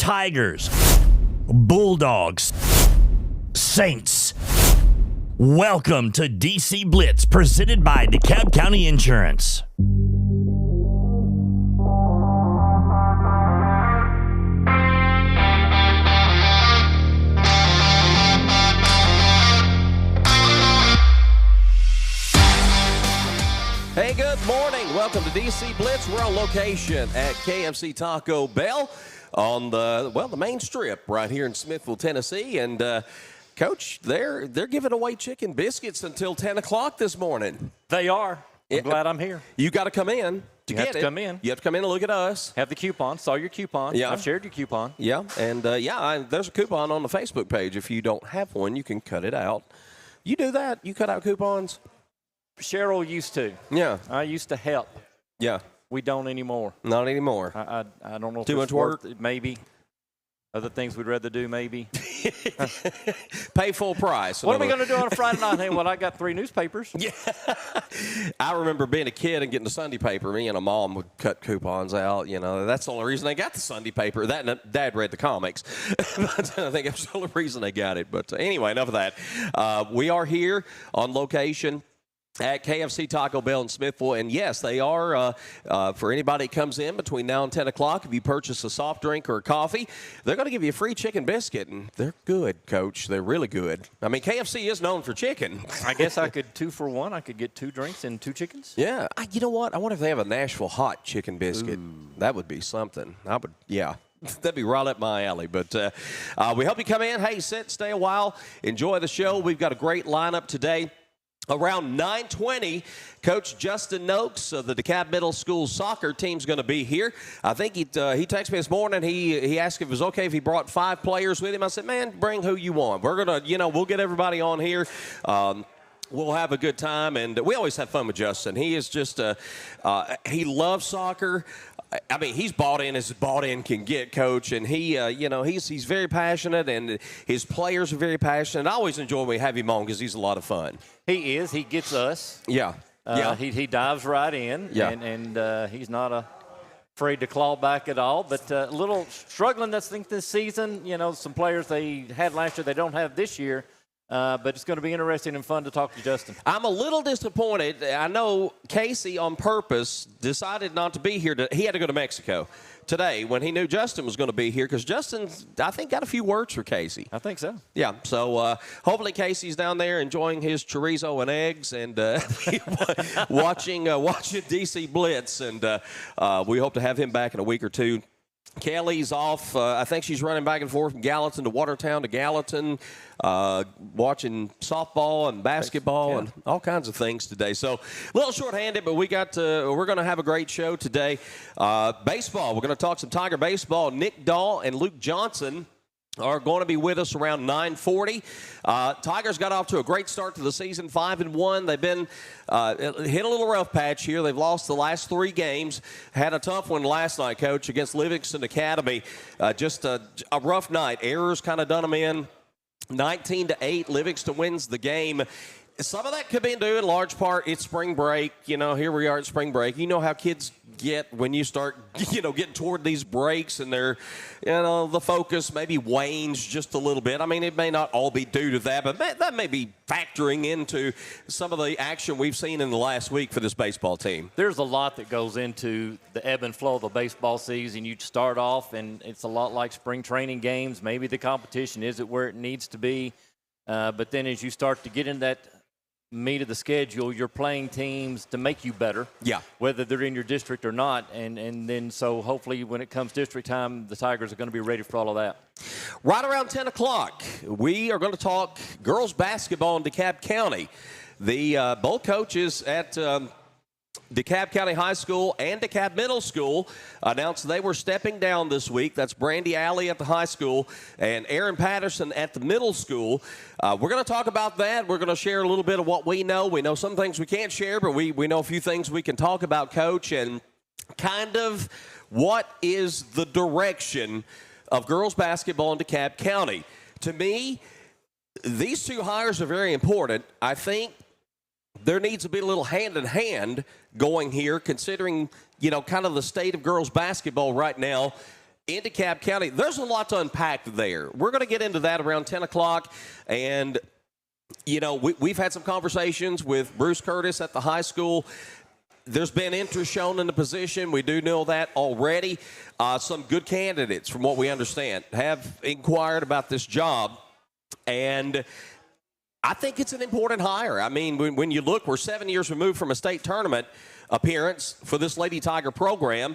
Tigers, Bulldogs, Saints. Welcome to DC Blitz, presented by DeKalb County Insurance. Hey, good morning. Welcome to DC Blitz. We're on location at KFC Taco Bell on the main strip right here in Smithville, Tennessee. And, Coach, they're giving away chicken biscuits until 10 o'clock this morning. They are. I'm glad I'm here. You got to come in to You get have to it. come in. You have to come in and look at us. Have the coupon. Saw your coupon. Yeah. I've shared your coupon. Yeah, and, there's a coupon on the Facebook page. If you don't have one, you can cut it out. You do that? You cut out coupons? Cheryl used to. Yeah. I used to help. Yeah. We don't anymore. Not anymore. I don't know if Too it's much work? worth it. Maybe. Other things we'd rather do, maybe. Pay full price. What are we going to do on a Friday night? Hey, well, I got 3 newspapers. Yeah. I remember being a kid and getting the Sunday paper. Me and a mom would cut coupons out. You know, that's the only reason they got the Sunday paper. That and Dad read the comics. But I think that's the only reason they got it. But anyway, enough of that. We are here on location at KFC Taco Bell in Smithville. And, yes, they are, for anybody that comes in between now and 10 o'clock, if you purchase a soft drink or a coffee, they're going to give you a free chicken biscuit. And they're good, Coach. They're really good. I mean, KFC is known for chicken. I guess I could 2 for 1. I could get 2 drinks and 2 chickens. Yeah. You know what? I wonder if they have a Nashville hot chicken biscuit. Ooh. That would be something. That'd be right up my alley. But we hope you come in. Hey, sit, stay a while. Enjoy the show. We've got a great lineup today. Around 9:20, Coach Justin Nokes of the DeKalb Middle School soccer team's going to be here. I think he texted me this morning. He asked if it was okay if he brought 5 players with him. I said, man, bring who you want. We're going to, we'll get everybody on here. We'll have a good time, and we always have fun with Justin. He is just he loves soccer. I mean, he's bought in as bought in can get, Coach, and he's very passionate, and his players are very passionate. I always enjoy when we have him on because he's a lot of fun. He is. He gets us. Yeah. He dives right in, and he's not afraid to claw back at all. But a little struggling, I think, this season. Some players they had last year they don't have this year. But it's going to be interesting and fun to talk to Justin. I'm a little disappointed. I know Casey on purpose decided not to be here. He had to go to Mexico today when he knew Justin was going to be here because Justin, I think, got a few words for Casey. I think so. Yeah, so hopefully Casey's down there enjoying his chorizo and eggs and watching DC Blitz, and we hope to have him back in a week or two. Kelly's off. I think she's running back and forth from Gallatin to Watertown to Gallatin, watching softball and basketball and all kinds of things today. So a little short-handed, but we're going to have a great show today. Baseball. We're going to talk some Tiger baseball. Nick Dahl and Luke Johnson are going to be with us around 9:40. Tigers got off to a great start to the season, 5-1. They've been hit a little rough patch here. They've lost the last 3 games. Had a tough one last night, Coach, against Livingston Academy. Just a rough night. Errors kind of done them in. 19-8, Livingston wins the game. Some of that could be due in large part, it's spring break. Here we are at spring break. You know how kids get when you start, getting toward these breaks and they're, the focus maybe wanes just a little bit. I mean, it may not all be due to that, but that may be factoring into some of the action we've seen in the last week for this baseball team. There's a lot that goes into the ebb and flow of the baseball season. You start off, and it's a lot like spring training games. Maybe the competition isn't where it needs to be. But then as you start to get in that meat of the schedule, you're playing teams to make you better, whether they're in your district or not, and then so hopefully when it comes district time, the Tigers are going to be ready for all of that. Right around 10 o'clock, we are going to talk girls basketball in DeKalb County. The both coaches at DeKalb County High School and DeKalb Middle School announced they were stepping down this week. That's Brandy Alley at the high school and Aaron Patterson at the middle school. We're going to talk about that. We're going to share a little bit of what we know. We know some things we can't share, but we know a few things we can talk about, Coach, and kind of what is the direction of girls basketball in DeKalb County. To me, these 2 hires are very important. I think there needs to be a little hand-in-hand going here, considering, kind of the state of girls basketball right now. in DeKalb County. There's a lot to unpack there. We're going to get into that around 10 o'clock. And, you know, we've had some conversations with Bruce Curtis at the high school. There's been interest shown in the position. We do know that already. Some good candidates, from what we understand, have inquired about this job. And I think it's an important hire. I mean, when you look, we're 7 years removed from a state tournament appearance for this Lady Tiger program.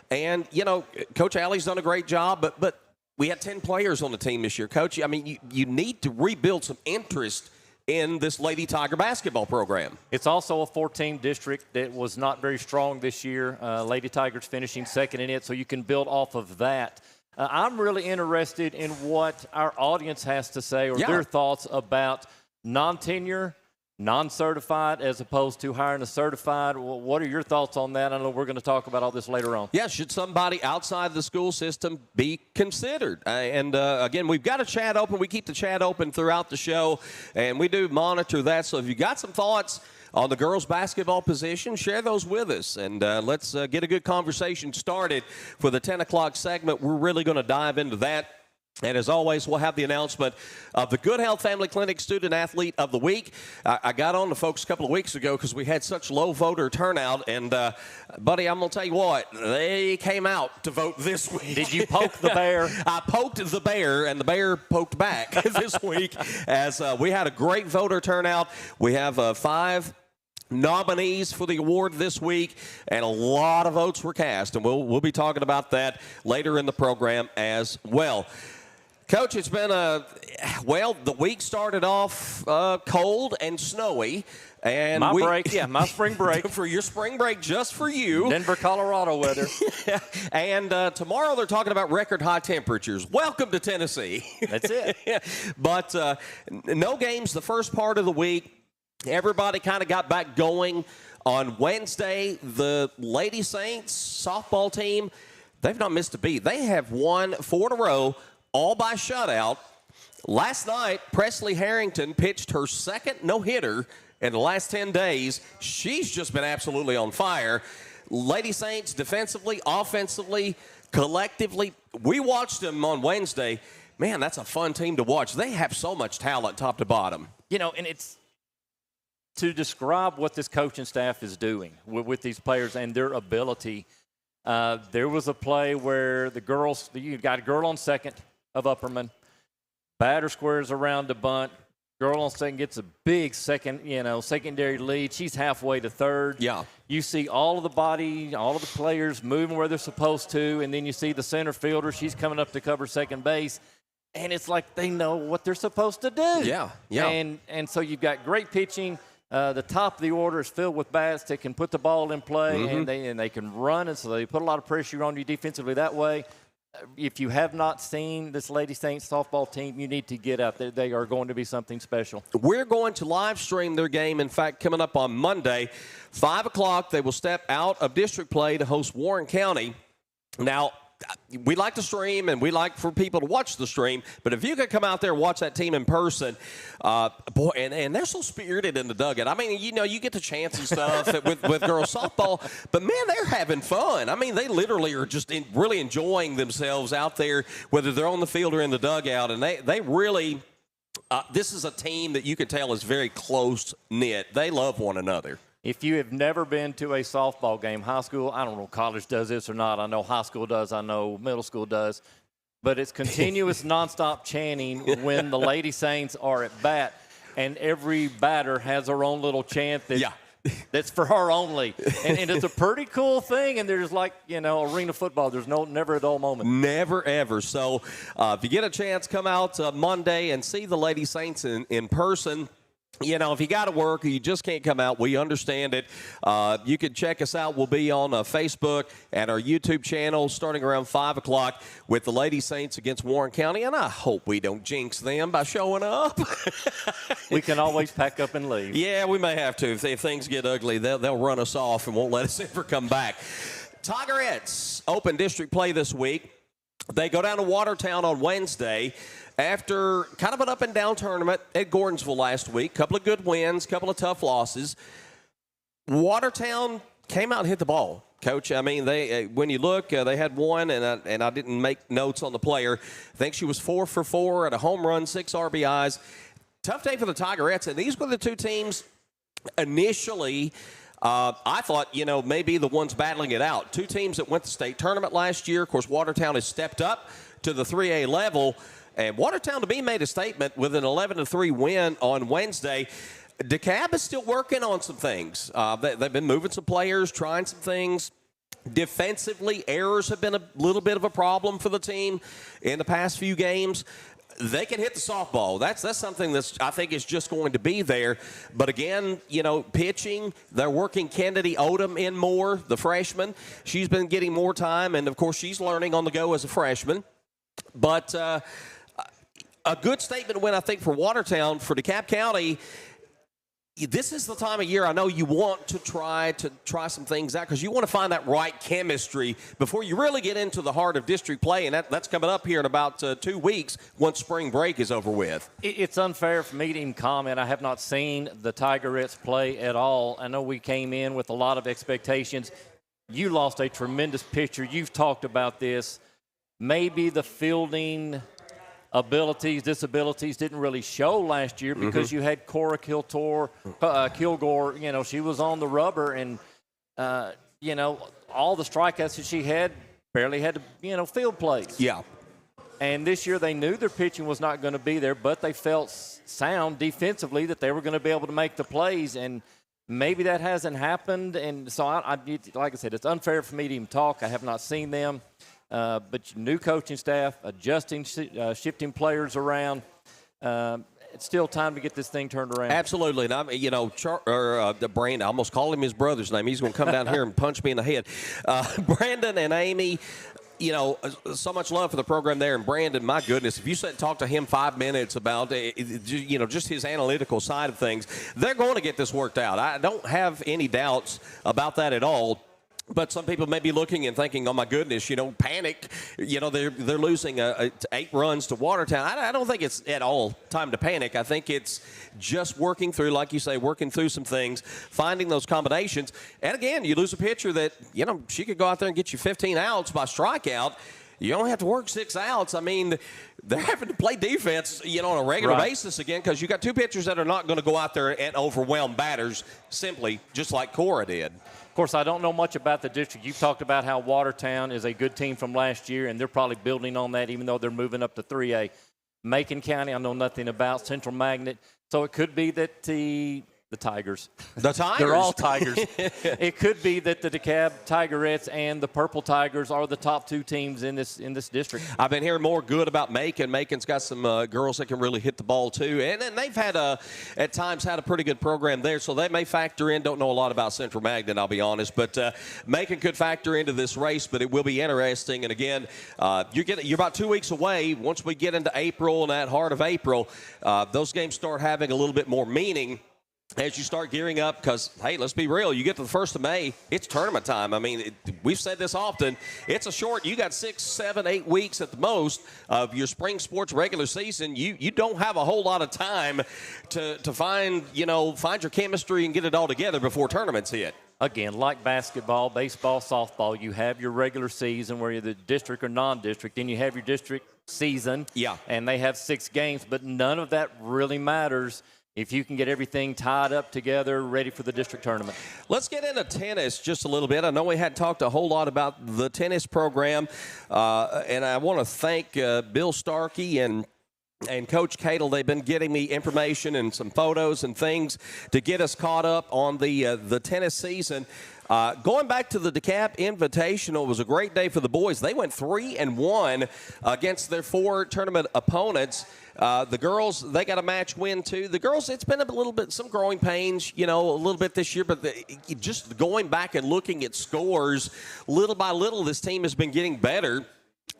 And, you know, Coach Alley's done a great job, but we had 10 players on the team this year. Coach, I mean, you need to rebuild some interest in this Lady Tiger basketball program. It's also a 14 district that was not very strong this year. Lady Tigers finishing second in it, so you can build off of that. I'm really interested in what our audience has to say or their thoughts about non-tenure, non-certified, as opposed to hiring a certified. What are your thoughts on that? I know we're going to talk about all this later on. Yeah, should somebody outside the school system be considered? Again, we've got a chat open. We keep the chat open throughout the show, and we do monitor that. So if you got some thoughts on the girls' basketball position, share those with us, and let's get a good conversation started for the 10 o'clock segment. We're really going to dive into that. And as always, we'll have the announcement of the Good Health Family Clinic Student Athlete of the Week. I got on to folks a couple of weeks ago because we had such low voter turnout. And, buddy, I'm going to tell you what, they came out to vote this week. Did you poke the bear? I poked the bear, and the bear poked back this week as we had a great voter turnout. We have 5 nominees for the award this week, and a lot of votes were cast. And we'll be talking about that later in the program as well. Coach, it's been the week started off cold and snowy. And my spring break. For your spring break, just for you. Denver, Colorado weather. And tomorrow they're talking about record high temperatures. Welcome to Tennessee. That's it. But no games the first part of the week. Everybody kind of got back going on Wednesday. The Lady Saints softball team, they've not missed a beat. They have won 4 in a row, all by shutout. Last night, Presley Harrington pitched her second no-hitter in the last 10 days. She's just been absolutely on fire. Lady Saints, defensively, offensively, collectively, we watched them on Wednesday. Man, that's a fun team to watch. They have so much talent top to bottom. You know, and it's to describe what this coaching staff is doing with these players and their ability. There was a play where you got a girl on second of Upperman. Batter squares around the bunt. Girl on second gets a big secondary lead. She's halfway to third. Yeah. You see all of the players moving where they're supposed to, and then you see the center fielder. She's coming up to cover second base. And it's like they know what they're supposed to do. Yeah. And so you've got great pitching. The top of the order is filled with bats that can put the ball in play, and they can run, and so they put a lot of pressure on you defensively that way. If you have not seen this Lady Saints softball team, you need to get out there. They are going to be something special. We're going to live stream their game. In fact, coming up on Monday, 5 o'clock, they will step out of district play to host Warren County. Now, we like to stream, and we like for people to watch the stream. But if you could come out there and watch that team in person, boy, and they're so spirited in the dugout. I mean, you know, you get the chance and stuff with girls softball, but man, they're having fun. I mean, they literally are just really enjoying themselves out there, whether they're on the field or in the dugout. And they really, this is a team that you can tell is very close knit. They love one another. If you have never been to a softball game, high school, I don't know if college does this or not. I know high school does. I know middle school does. But it's continuous nonstop chanting when the Lady Saints are at bat. And every batter has their own little chant that's for her only. And it's a pretty cool thing. And there's like, arena football. There's never a dull moment. Never, ever. So if you get a chance, come out Monday and see the Lady Saints in person. You know, if you got to work or you just can't come out, we understand it. You can check us out. We'll be on Facebook and our YouTube channel starting around 5 o'clock with the Lady Saints against Warren County. And I hope we don't jinx them by showing up. We can always pack up and leave. Yeah, we may have to. If things get ugly, they'll run us off and won't let us ever come back. Tigerettes open district play this week. They go down to Watertown on Wednesday after kind of an up-and-down tournament at Gordonsville last week. Couple of good wins, couple of tough losses. Watertown came out and hit the ball. Coach. I mean, they when you look, they had one, and I didn't make notes on the player. I think she was 4 for 4 at a home run, 6 RBIs. Tough day for the Tigerettes, and these were the two teams initially. I thought, maybe the ones battling it out. Two teams that went to state tournament last year. Of course, Watertown has stepped up to the 3A level, and Watertown, to me, made a statement with an 11-3 win on Wednesday. DeKalb is still working on some things. They've been moving some players, trying some things. Defensively, errors have been a little bit of a problem for the team in the past few games. They can hit the softball. That's something that I think is just going to be there. But again, pitching, they're working Kennedy Odom in more, the freshman. She's been getting more time, and, of course, she's learning on the go as a freshman. But a good statement win, I think, for Watertown. For DeKalb County, this is the time of year I know you want to try some things out because you want to find that right chemistry before you really get into the heart of district play, and that's coming up here in about 2 weeks once spring break is over with. It's unfair for me to even comment. I have not seen the Tigerettes play at all. I know we came in with a lot of expectations. You lost a tremendous pitcher. You've talked about this. Maybe the fielding disabilities didn't really show last year because you had Cora Kilgore, she was on the rubber, and, all the strikeouts that she had barely had to, field plays. Yeah. And this year they knew their pitching was not going to be there, but they felt sound defensively that they were going to be able to make the plays, and maybe that hasn't happened. And so, like I said, it's unfair for me to even talk. I have not seen them. But new coaching staff, adjusting, shifting players around. It's still time to get this thing turned around. Absolutely. And Brandon, I almost called him his brother's name. He's going to come down here and punch me in the head. Brandon and Amy, so much love for the program there. And Brandon, my goodness, if you sit and talk to him 5 minutes about, just his analytical side of things, they're going to get this worked out. I don't have any doubts about that at all. But some people may be looking and thinking, oh, my goodness, panic. They're losing 8 runs to Watertown. I don't think it's at all time to panic. I think it's just working through, like you say, working through some things, finding those combinations. And, again, you lose a pitcher that, she could go out there and get you 15 outs by strikeout. You only have to work 6 outs. I mean, they're having to play defense, on a regular basis again because you got 2 pitchers that are not going to go out there and overwhelm batters simply just like Cora did. Of course, I don't know much about the district. You've talked about how Watertown is a good team from last year, and they're probably building on that even though they're moving up to 3A. Macon County, I know nothing about. Central Magnet. So it could be that the Tigers. The Tigers. They're all Tigers. It could be that the DeKalb Tigerettes and the Purple Tigers are the top 2 teams in this district. I've been hearing more good about Macon. Macon's got some girls that can really hit the ball too, and they've had at times had a pretty good program there, so they may factor in. Don't know a lot about Central Magnet, I'll be honest, but Macon could factor into this race. But it will be interesting. And again, you're about 2 weeks away. Once we get into April and that heart of April, those games start having a little bit more meaning as you start gearing up because, hey, let's be real. You get to the 1st of May, it's tournament time. I mean, we've said this often. It's a short. You got 6, 7, 8 weeks at the most of your spring sports regular season. You don't have a whole lot of time to find your chemistry and get it all together before tournaments hit. Again, like basketball, baseball, softball, you have your regular season where you're the district or non-district, then you have your district season. Yeah. And they have 6 games, but none of that really matters if you can get everything tied up together, ready for the district tournament. Let's get into tennis just a little bit. I know we hadn't talked a whole lot about the tennis program, and I want to thank Bill Starkey and Coach Cadle. They've been getting me information and some photos and things to get us caught up on the tennis season. Going back to the DeKalb Invitational, it was a great day for the boys. They went 3-1 against their 4 tournament opponents. The girls, they got a match win, too. The girls, it's been a little bit, some growing pains, a little bit this year. But just going back and looking at scores, little by little, this team has been getting better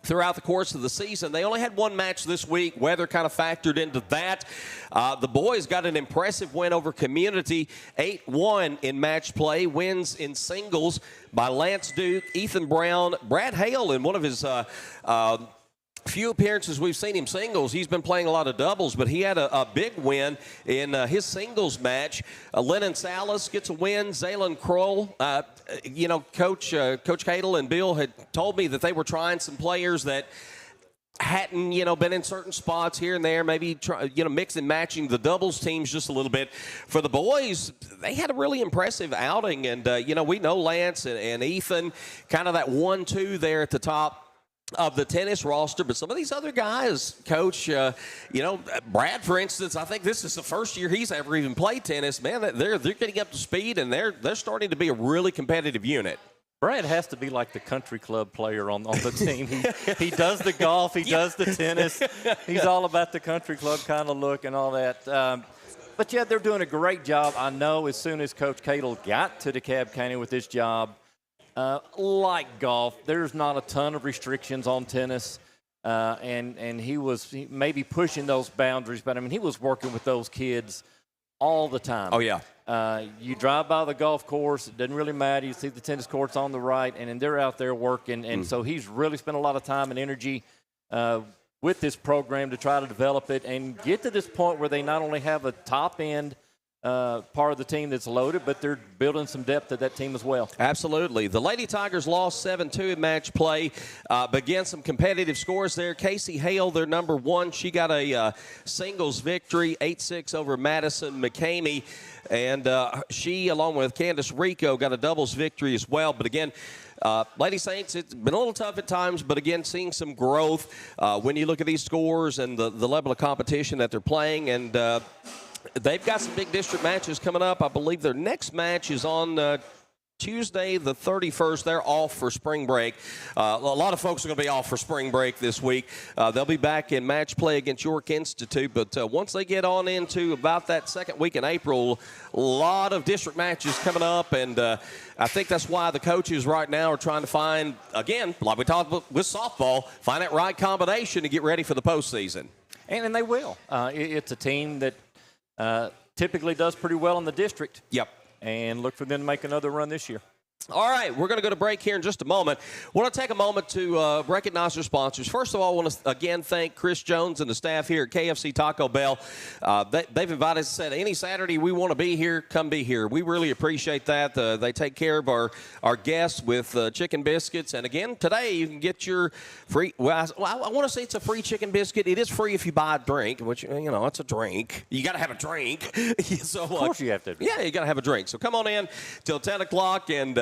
throughout the course of the season. They only had 1 match this week. Weather kind of factored into that. The boys got an impressive win over Community, 8-1 in match play. Wins in singles by Lance Duke, Ethan Brown, Brad Hale in one of his few appearances we've seen him singles. He's been playing a lot of doubles, but he had a big win in his singles match. Lennon Salas gets a win. Zaylen Kroll, Coach Cadle and Bill had told me that they were trying some players that hadn't, been in certain spots here and there, maybe, mix and matching the doubles teams just a little bit. For the boys, they had a really impressive outing, and, we know Lance and Ethan, kind of that 1-2 there at the top of the tennis roster, but some of these other guys, Coach, Brad, for instance, I think this is the first year he's ever even played tennis. Man, they're getting up to speed, and they're starting to be a really competitive unit. Brad has to be like the country club player on the team. He does the golf, he does the tennis. He's all about the country club kind of look and all that. But, yeah, they're doing a great job. I know as soon as Coach Cadle got to DeKalb County with this job, like golf, there's not a ton of restrictions on tennis, and he was maybe pushing those boundaries, but, he was working with those kids all the time. Oh, yeah. You drive by the golf course, it doesn't really matter. You see the tennis courts on the right, and then they're out there working, and so he's really spent a lot of time and energy with this program to try to develop it and get to this point where they not only have a top-end part of the team that's loaded, but they're building some depth at that team as well. Absolutely. The Lady Tigers lost 7-2 in match play, but again, some competitive scores there. Casey Hale, their number one, she got a singles victory, 8-6 over Madison McCamey, and she, along with Candace Rico, got a doubles victory as well. But again, Lady Saints, it's been a little tough at times, but again, seeing some growth when you look at these scores and the level of competition that they're playing, and they've got some big district matches coming up. I believe their next match is on Tuesday the 31st. They're off for spring break. A lot of folks are going to be off for spring break this week. They'll be back in match play against York Institute. But once they get on into about that second week in April, a lot of district matches coming up. And I think that's why the coaches right now are trying to find, again, like we talked about with softball, find that right combination to get ready for the postseason. And they will. It's a team that typically does pretty well in the district. Yep. And look for them to make another run this year. All right, we're going to go to break here in just a moment. I want to take a moment to recognize our sponsors. First of all, I want to again thank Chris Jones and the staff here at KFC Taco Bell. They've invited us, said any Saturday we want to be here, come be here. We really appreciate that. They take care of our guests with chicken biscuits. And again, today you can get your free, I want to say it's a free chicken biscuit. It is free if you buy a drink, which, it's a drink. You got to have a drink. So, of course you have to. Yeah, you got to have a drink. So come on in till 10 o'clock and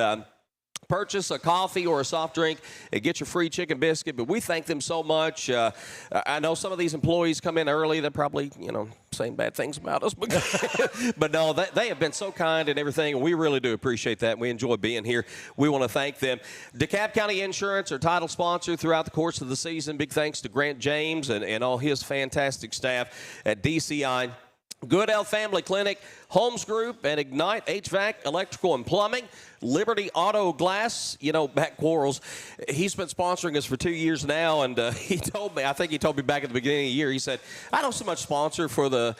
purchase a coffee or a soft drink and get your free chicken biscuit. But we thank them so much. I know some of these employees come in early. They're probably, saying bad things about us. But no, they have been so kind and everything, and we really do appreciate that. We enjoy being here. We want to thank them. DeKalb County Insurance, our title sponsor throughout the course of the season. Big thanks to Grant James and all his fantastic staff at DCI. Good Health Family Clinic, Holmes Group, and Ignite HVAC, Electrical and Plumbing, Liberty Auto Glass, Matt Quarles. He's been sponsoring us for 2 years now, and he told me, I think he told me back at the beginning of the year, he said, I don't so much sponsor for the,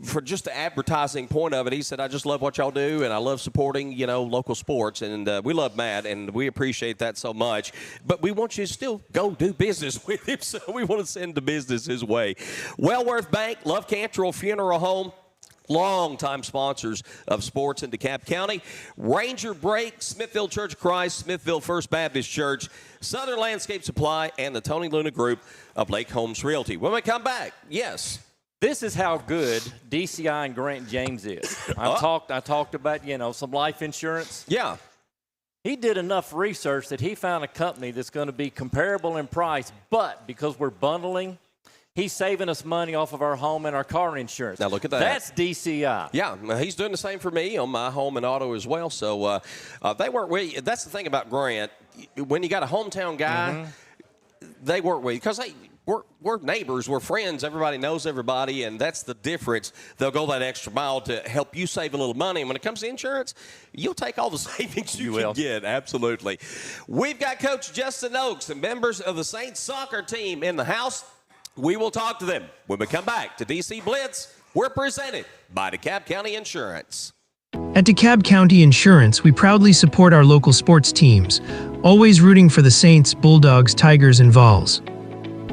for just the advertising point of it. He said, I just love what y'all do, and I love supporting, local sports, and we love Matt, and we appreciate that so much. But we want you to still go do business with him, so we want to send the business his way. Wellworth Bank, Love Cantrell Funeral Home, long-time sponsors of sports in DeKalb County. Ranger Brake, Smithville Church of Christ, Smithville First Baptist Church, Southern Landscape Supply, and the Tony Luna Group of Lake Holmes Realty. When we come back, yes. This is how good DCI and Grant James is. I talked about, some life insurance. Yeah. He did enough research that he found a company that's going to be comparable in price, but because we're bundling, he's saving us money off of our home and our car insurance. Now, look at that. That's DCI. Yeah, he's doing the same for me on my home and auto as well. So they work with you. That's the thing about Grant. When you got a hometown guy, they work with you because we're neighbors, we're friends, everybody knows everybody, and that's the difference. They'll go that extra mile to help you save a little money. And when it comes to insurance, you'll take all the savings you can get. Absolutely. We've got Coach Justin Nokes and members of the Saints soccer team in the house. We will talk to them when we come back to DC Blitz. We're presented by DeKalb County Insurance. At DeKalb County Insurance, we proudly support our local sports teams. always rooting for the Saints, Bulldogs, Tigers, and Vols.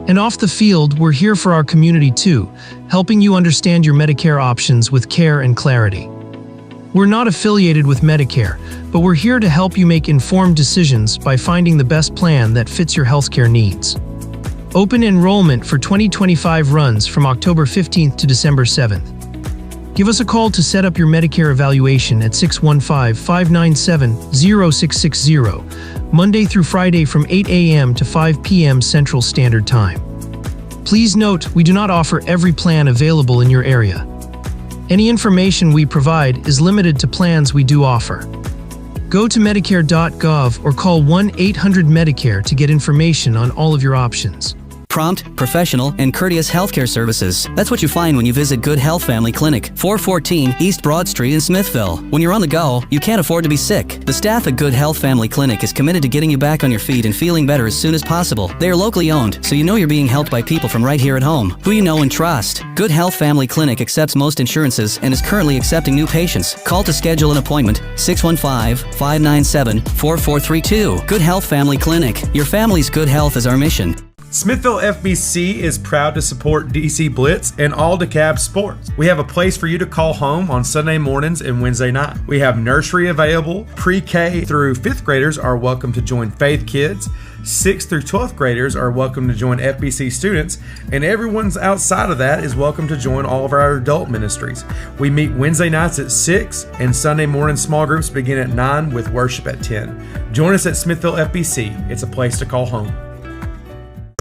And off the field, we're here for our community too, helping you understand your Medicare options with care and clarity. We're not affiliated with Medicare, but we're here to help you make informed decisions by finding the best plan that fits your healthcare needs. Open enrollment for 2025 runs from October 15th to December 7th. Give us a call to set up your Medicare evaluation at 615-597-0660, Monday through Friday from 8 a.m. to 5 p.m. Central Standard Time. Please note, we do not offer every plan available in your area. Any information we provide is limited to plans we do offer. Go to Medicare.gov or call 1-800-MEDICARE to get information on all of your options. Prompt, professional, and courteous healthcare services. That's what you find when you visit Good Health Family Clinic, 414 East Broad Street in Smithville. When you're on the go, you can't afford to be sick. The staff at Good Health Family Clinic is committed to getting you back on your feet and feeling better as soon as possible. They are locally owned, so you know you're being helped by people from right here at home, who you know and trust. Good Health Family Clinic accepts most insurances and is currently accepting new patients. Call to schedule an appointment, 615-597-4432. Good Health Family Clinic. Your family's good health is our mission. Smithville FBC is proud to support DC Blitz and all DeKalb Sports. We have a place for you to call home on Sunday mornings and Wednesday night. We have nursery available. Pre-K through 5th graders are welcome to join Faith Kids. 6th through 12th graders are welcome to join FBC students, and everyone's outside of that is welcome to join all of our adult ministries. We meet Wednesday nights at 6, and Sunday morning small groups begin at 9 with worship at 10. Join us at Smithville FBC. It's a place to call home.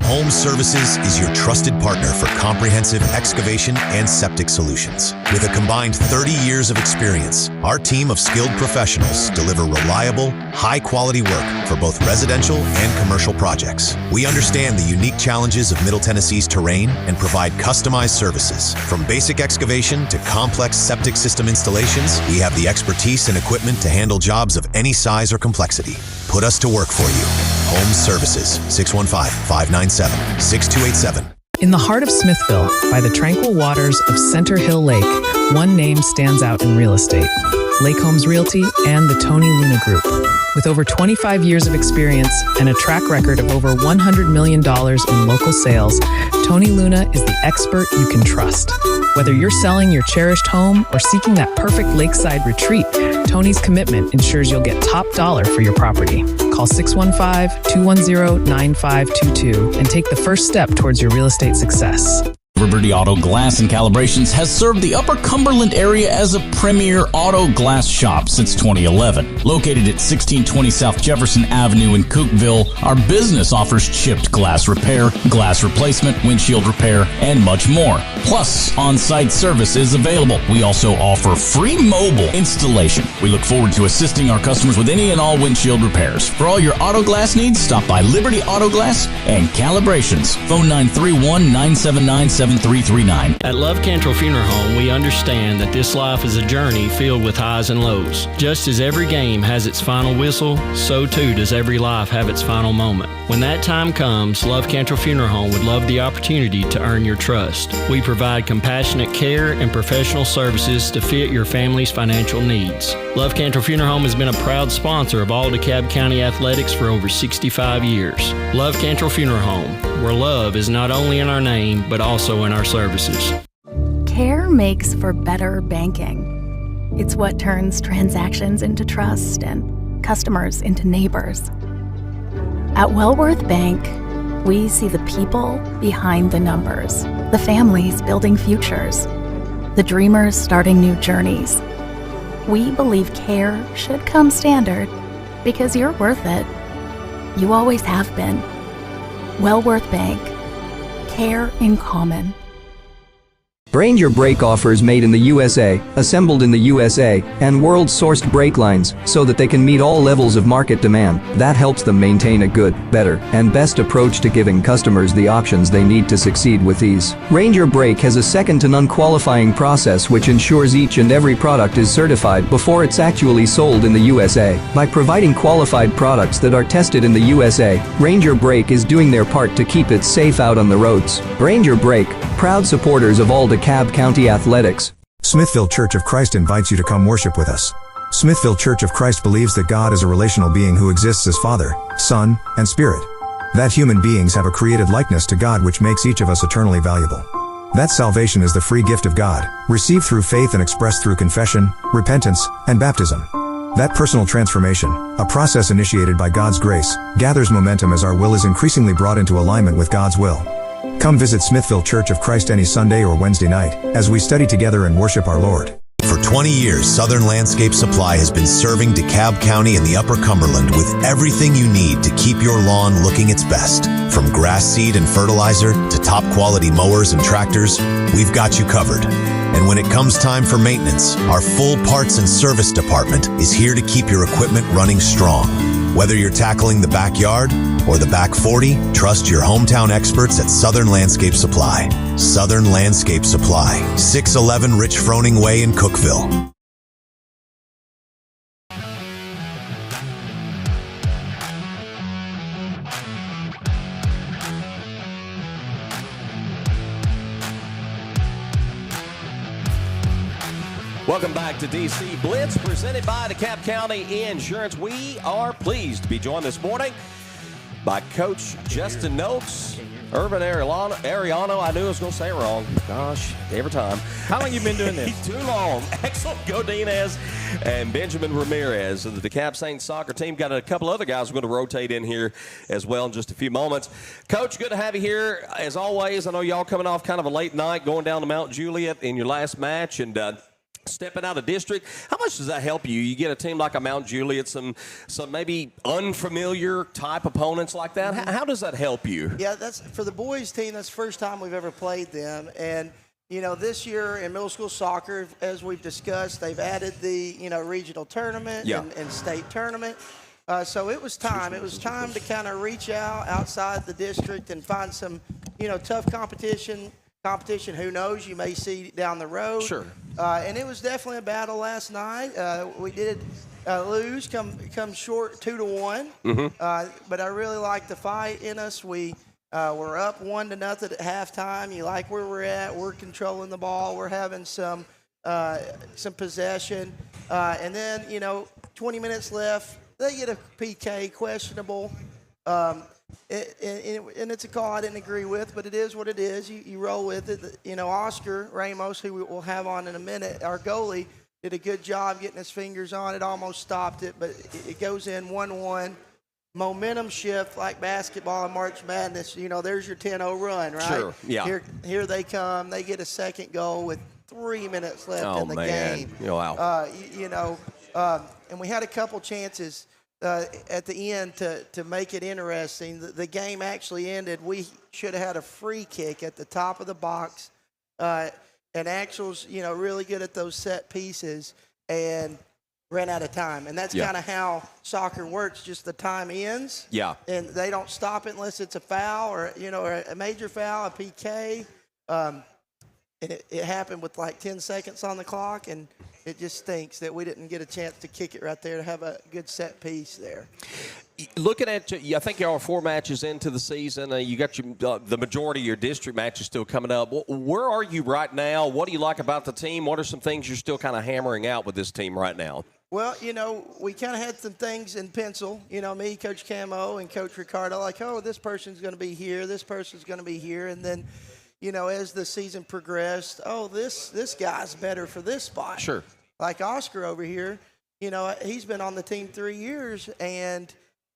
Home Services is your trusted partner for comprehensive excavation and septic solutions. With a combined 30 years of experience, our team of skilled professionals deliver reliable, high-quality work for both residential and commercial projects. We understand the unique challenges of Middle Tennessee's terrain and provide customized services. From basic excavation to complex septic system installations, we have the expertise and equipment to handle jobs of any size or complexity. Put us to work for you. Home Services, 615-597-6287. In the heart of Smithville, by the tranquil waters of Center Hill Lake, one name stands out in real estate: Lake Homes Realty and the Tony Luna Group. With over 25 years of experience and a track record of over $100 million in local sales, Tony Luna is the expert you can trust. Whether you're selling your cherished home or seeking that perfect lakeside retreat, Tony's commitment ensures you'll get top dollar for your property. Call 615-210-9522 and take the first step towards your real estate success. Liberty Auto Glass and Calibrations has served the Upper Cumberland area as a premier auto glass shop since 2011. Located at 1620 South Jefferson Avenue in Cookeville, our business offers chipped glass repair, glass replacement, windshield repair, and much more. Plus, on-site service is available. We also offer free mobile installation. We look forward to assisting our customers with any and all windshield repairs. For all your auto glass needs, stop by Liberty Auto Glass and Calibrations. Phone 931-979-7339. At Love Cantrell Funeral Home, we understand that this life is a journey filled with highs and lows. Just as every game has its final whistle, so too does every life have its final moment. When that time comes, Love Cantrell Funeral Home would love the opportunity to earn your trust. We provide compassionate care and professional services to fit your family's financial needs. Love Cantrell Funeral Home has been a proud sponsor of all DeKalb County athletics for over 65 years. Love Cantrell Funeral Home, where love is not only in our name, but also in our services. Care makes for better banking. It's what turns transactions into trust and customers into neighbors. At Wellworth Bank, we see the people behind the numbers, the families building futures, the dreamers starting new journeys. We believe care should come standard because you're worth it. You always have been. Wellworth Bank. Care in common. Brain Your Brake offers made in the USA, assembled in the USA, and world-sourced brake lines so that they can meet all levels of market demand. That helps them maintain a good, better, and best approach to giving customers the options they need to succeed with ease. Ranger Brake has a second-to-none qualifying process which ensures each and every product is certified before it's actually sold in the USA. By providing qualified products that are tested in the USA, Ranger Brake is doing their part to keep it safe out on the roads. Ranger Brake, proud supporters of all DeKalb County athletics. Smithville Church of Christ invites you to come worship with us. Smithville Church of Christ believes that God is a relational being who exists as Father, Son, and Spirit. That human beings have a created likeness to God which makes each of us eternally valuable. That salvation is the free gift of God, received through faith and expressed through confession, repentance, and baptism. That personal transformation, a process initiated by God's grace, gathers momentum as our will is increasingly brought into alignment with God's will. Come visit Smithville Church of Christ any Sunday or Wednesday night, as we study together and worship our Lord. For 20 years, Southern Landscape Supply has been serving DeKalb County and the Upper Cumberland with everything you need to keep your lawn looking its best. From grass seed and fertilizer to top quality mowers and tractors, we've got you covered. And when it comes time for maintenance, our full parts and service department is here to keep your equipment running strong. Whether you're tackling the backyard or the back 40, trust your hometown experts at Southern Landscape Supply. Southern Landscape Supply, 611 Rich Froning Way in Cookeville. Welcome back to DC Blitz, presented by DeKalb County Insurance. We are pleased to be joined this morning by Coach Justin Nokes, Urban Ariano. I knew I was going to say it wrong. Gosh, every time. How long you been doing this? Too long. Axel Godinez and Benjamin Ramirez of the DeKalb Saints soccer team. Got a couple other guys we're going to rotate in here as well in just a few moments. Coach, good to have you here as always. I know y'all coming off kind of a late night going down to Mount Juliet in your last match and stepping out of district. How much does that help you? You get a team like a Mount Juliet, some maybe unfamiliar type opponents like that. How does that help you? Yeah, that's for the boys team. That's the first time we've ever played them. And, you know, this year in middle school soccer, as we've discussed, they've added the, regional tournament and state tournament. So it was time. It was time to kind of reach outside the district and find some, tough competition, who knows, you may see down the road. Sure. And it was definitely a battle last night. We did lose, come short 2-1. But I really like the fight in us. We were up 1-0 at halftime. You like where we're at. We're controlling the ball. We're having some possession. And then, 20 minutes left. They get a PK, questionable. And it's a call I didn't agree with, but it is what it is. You roll with it. Oscar Ramos, who we'll have on in a minute, our goalie, did a good job getting his fingers on it, almost stopped it, but it goes in 1-1. Momentum shift like basketball and March Madness. There's your 10-0 run, right? Sure, yeah. Here they come. They get a second goal with 3 minutes left in the game. Wow. And we had a couple chances at the end to make it interesting. The game actually ended. We should have had a free kick at the top of the box. And Axel's, really good at those set pieces and ran out of time. And that's kind of how soccer works. Just the time ends. Yeah. And they don't stop it unless it's a foul or a major foul, a PK. And it happened with like 10 seconds on the clock, and it just stinks that we didn't get a chance to kick it right there to have a good set piece there. Looking at, I think you are 4 matches into the season. You got the majority of your district matches still coming up. Where are you right now? What do you like about the team? What are some things you're still kind of hammering out with this team right now? Well, we kind of had some things in pencil. Me, Coach Camo, and Coach Ricardo, like, this person's going to be here, this person's going to be here, and then – as the season progressed, this guy's better for this spot. Sure. Like Oscar over here, he's been on the team 3 years, and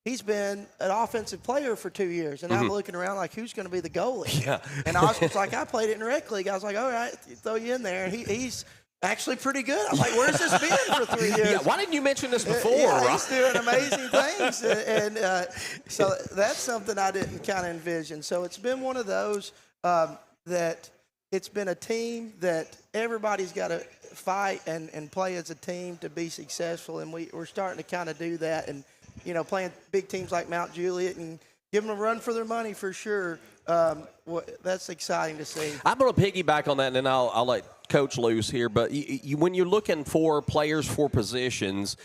he's been an offensive player for 2 years. And I'm looking around like, who's going to be the goalie? Yeah. And Oscar's like, I played it in rec league. I was like, all right, throw you in there. And he's actually pretty good. I'm like, where's this been for 3 years? Yeah, why didn't you mention this before? He's doing amazing things. And so that's something I didn't kind of envision. So it's been one of those that it's been a team that everybody's got to fight and play as a team to be successful, and we're starting to kind of do that, and playing big teams like Mount Juliet and give them a run for their money for sure. That's exciting to see. I'm going to piggyback on that, and then I'll let Coach loose here, but when you're looking for players for positions,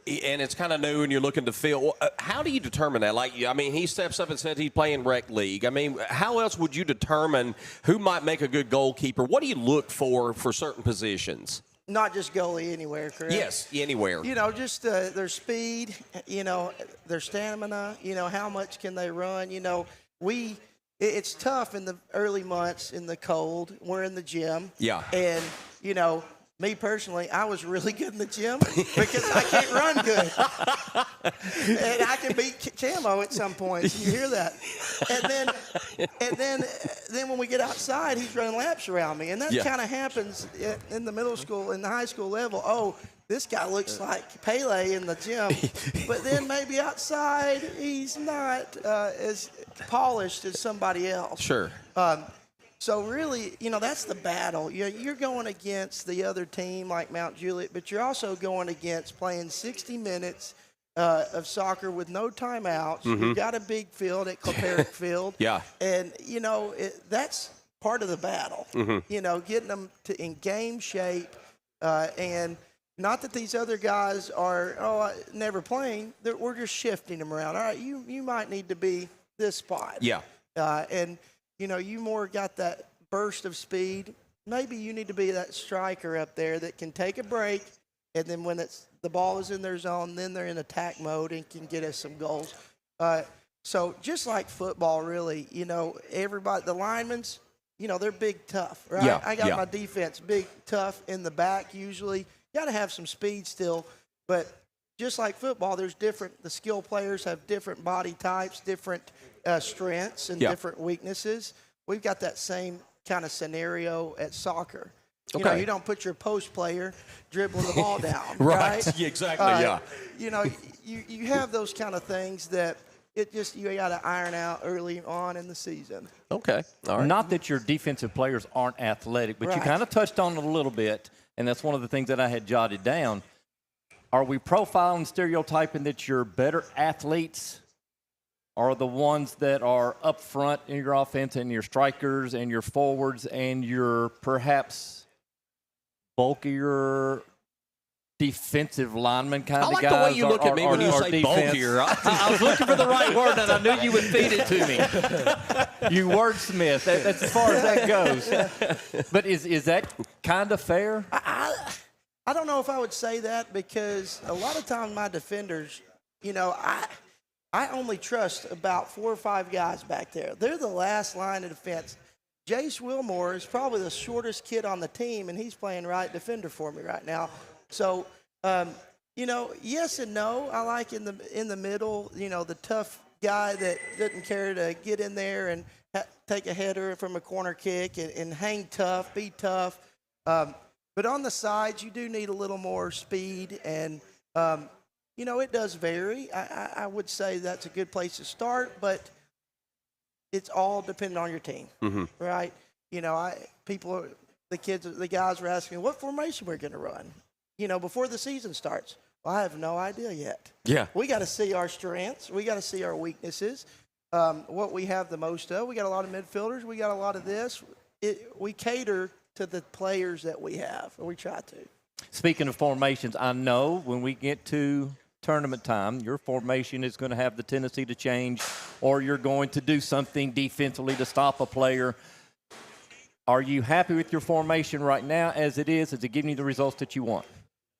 and it's kind of new and you're looking to fill, how do you determine that? He steps up and says he's playing rec league. How else would you determine who might make a good goalkeeper? What do you look for certain positions? not just goalie, anywhere, correct? Yes, anywhere. You know, just their speed, you know, their stamina, you know, how much can they run? You know, it's tough in the early months in the cold. We're in the gym. Yeah. And, you know, me personally, I was really good in the gym because I can't run good. And I can beat Camo at some points. You hear that? And then when we get outside, he's running laps around me. And that kind of happens in the middle school, in the high school level. Oh, this guy looks like Pele in the gym. But then maybe outside, he's not as polished as somebody else. Sure. So really, you know, that's the battle. You're going against the other team like Mount Juliet, but you're also going against playing 60 minutes of soccer with no timeouts. You've got a big field at Cleparic Field. Yeah. And, you know, that's part of the battle, you know, getting them in game shape. And not that these other guys are, never playing. We're just shifting them around. All right, you might need to be this spot. Yeah. And you know, you more got that burst of speed. Maybe you need to be that striker up there that can take a break, and then when the ball is in their zone, then they're in attack mode and can get us some goals. So just like football, really, you know, everybody, the linemen's, you know, they're big, tough, right? Yeah, I got my defense big, tough in the back usually. Got to have some speed still, but just like football, there's the skill players have different body types, different strengths and different weaknesses. We've got that same kind of scenario at soccer. You know, you don't put your post player dribbling the ball down, right? Yeah, exactly, You know, you have those kind of things that you got to iron out early on in the season. Okay, all right. Not that your defensive players aren't athletic, but you kind of touched on it a little bit, and that's one of the things that I had jotted down. Are we profiling, stereotyping that your better athletes are the ones that are up front in your offense and your strikers and your forwards and your perhaps bulkier defensive lineman kind of guys? I like the way you look at me when you say bulkier. I was looking for the right word, and I knew you would feed it to me. You wordsmith. That's as far as that goes. But is that kind of fair? I don't know if I would say that because a lot of times my defenders, you know, I only trust about 4 or 5 guys back there. They're the last line of defense. Jace Wilmore is probably the shortest kid on the team, and he's playing right defender for me right now. So, you know, yes and no. I like in the middle, you know, the tough guy that doesn't care to get in there and take a header from a corner kick and hang tough, be tough. But on the sides, you do need a little more speed, and, you know, it does vary. I would say that's a good place to start, but it's all dependent on your team, right? You know, the guys were asking me, what formation we're going to run, you know, before the season starts. Well, I have no idea yet. Yeah. We got to see our strengths. We got to see our weaknesses, what we have the most of. We got a lot of midfielders. We got a lot of this. We cater to the players that we have, or we try to. Speaking of formations, I know when we get to tournament time, your formation is going to have the tendency to change, or you're going to do something defensively to stop a player. Are you happy with your formation right now as it is? Is it giving you the results that you want?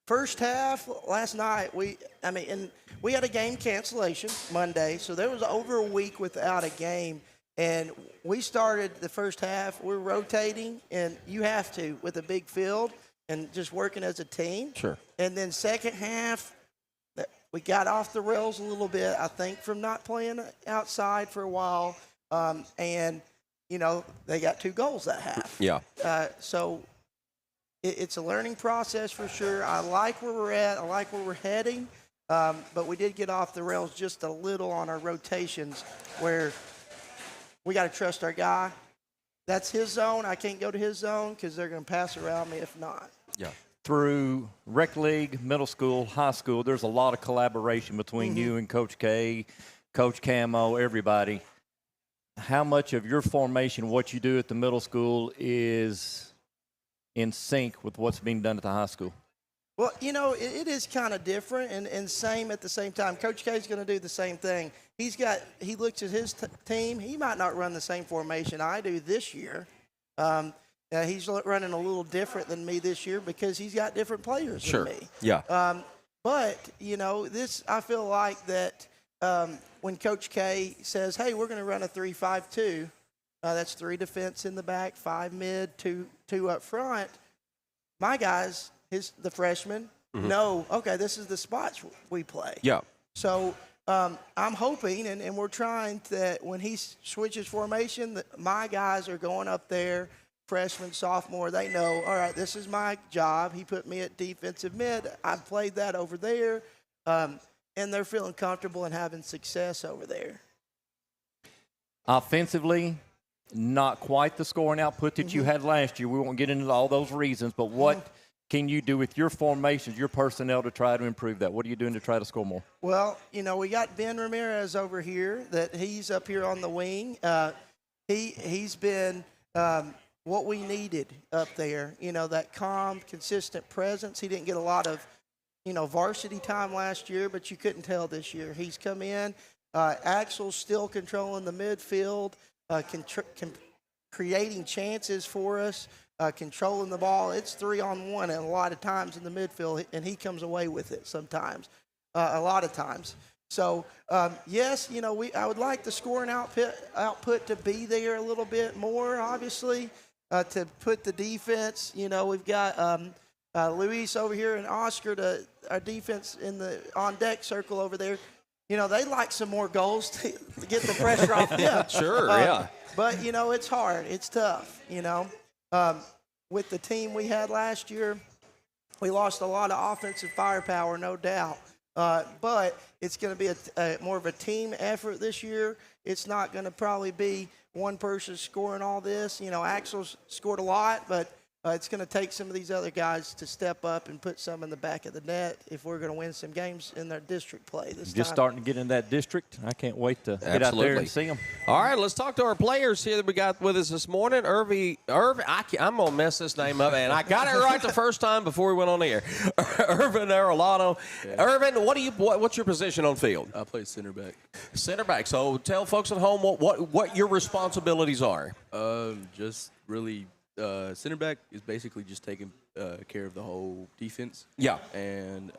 First half, last night, we had a game cancellation Monday, so there was over a week without a game. And we started the first half, we're rotating, and you have to with a big field and just working as a team. Sure. And then second half, we got off the rails a little bit, I think, from not playing outside for a while. And, you know, they got 2 goals that half. Yeah. So it's a learning process for sure. I like where we're at. I like where we're heading. But we did get off the rails just a little on our rotations where we got to trust our guy. That's his zone. I can't go to his zone because they're going to pass around me if not. Yeah. Through rec league, middle school, high school, there's a lot of collaboration between you and Coach K, Coach Camo, everybody. How much of your formation, what you do at the middle school, is in sync with what's being done at the high school? Well, you know, it is kind of different and same at the same time. Coach K is going to do the same thing. He looks at his team. He might not run the same formation I do this year. He's running a little different than me this year because he's got different players Sure. than me. Yeah. But, I feel like that when Coach K says, hey, we're going to run a 3-5-2, that's 3 defense in the back, 5 mid, two up front. My guys, the freshmen, know, okay, this is the spots we play. Yeah. So I'm hoping, and we're trying that when he switches formation, that my guys are going up there, freshman, sophomore, they know, all right, this is my job. He put me at defensive mid. I played that over there, and they're feeling comfortable and having success over there. Offensively, not quite the scoring output that you had last year. We won't get into all those reasons, but what can you do with your formations, your personnel to try to improve that? What are you doing to try to score more? Well, we got Ben Ramirez over here that he's up here on the wing. He's been what we needed up there, that calm, consistent presence. He didn't get a lot of, varsity time last year, but you couldn't tell this year. He's come in. Axel's still controlling the midfield, creating chances for us, controlling the ball. It's 3-on-1 and a lot of times in the midfield, and he comes away with it sometimes, a lot of times. So, yes, I would like the scoring output to be there a little bit more, obviously. To put the defense, we've got Luis over here and Oscar, our defense on deck circle over there. They like some more goals to get the pressure off them. Sure, yeah. But, it's hard. It's tough, With the team we had last year, we lost a lot of offensive firepower, no doubt. But it's going to be more of a team effort this year. It's not going to probably be one person scoring all this. Axel's scored a lot, but it's going to take some of these other guys to step up and put some in the back of the net if we're going to win some games in their district play this time. Just starting to get in that district. I can't wait to get out there and see them. All right, let's talk to our players here that we got with us this morning. Irvin, I'm going to mess this name up, and I got it right the first time before we went on the air. Irvin Arellano. Yeah. Irvin, what's your position on field? I play center back. Center back. So tell folks at home what your responsibilities are. Just really center back is basically just taking care of the whole defense. Yeah. And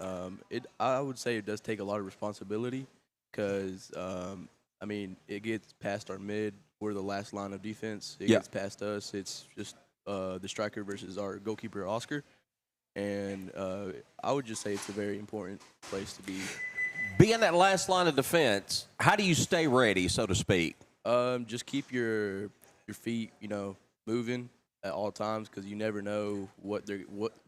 I would say it does take a lot of responsibility because, it gets past our mid. We're the last line of defense. It gets past us. It's just the striker versus our goalkeeper, Oscar. And I would just say it's a very important place to be. Being that last line of defense, how do you stay ready, so to speak? Just keep your feet, moving at all times because you never know what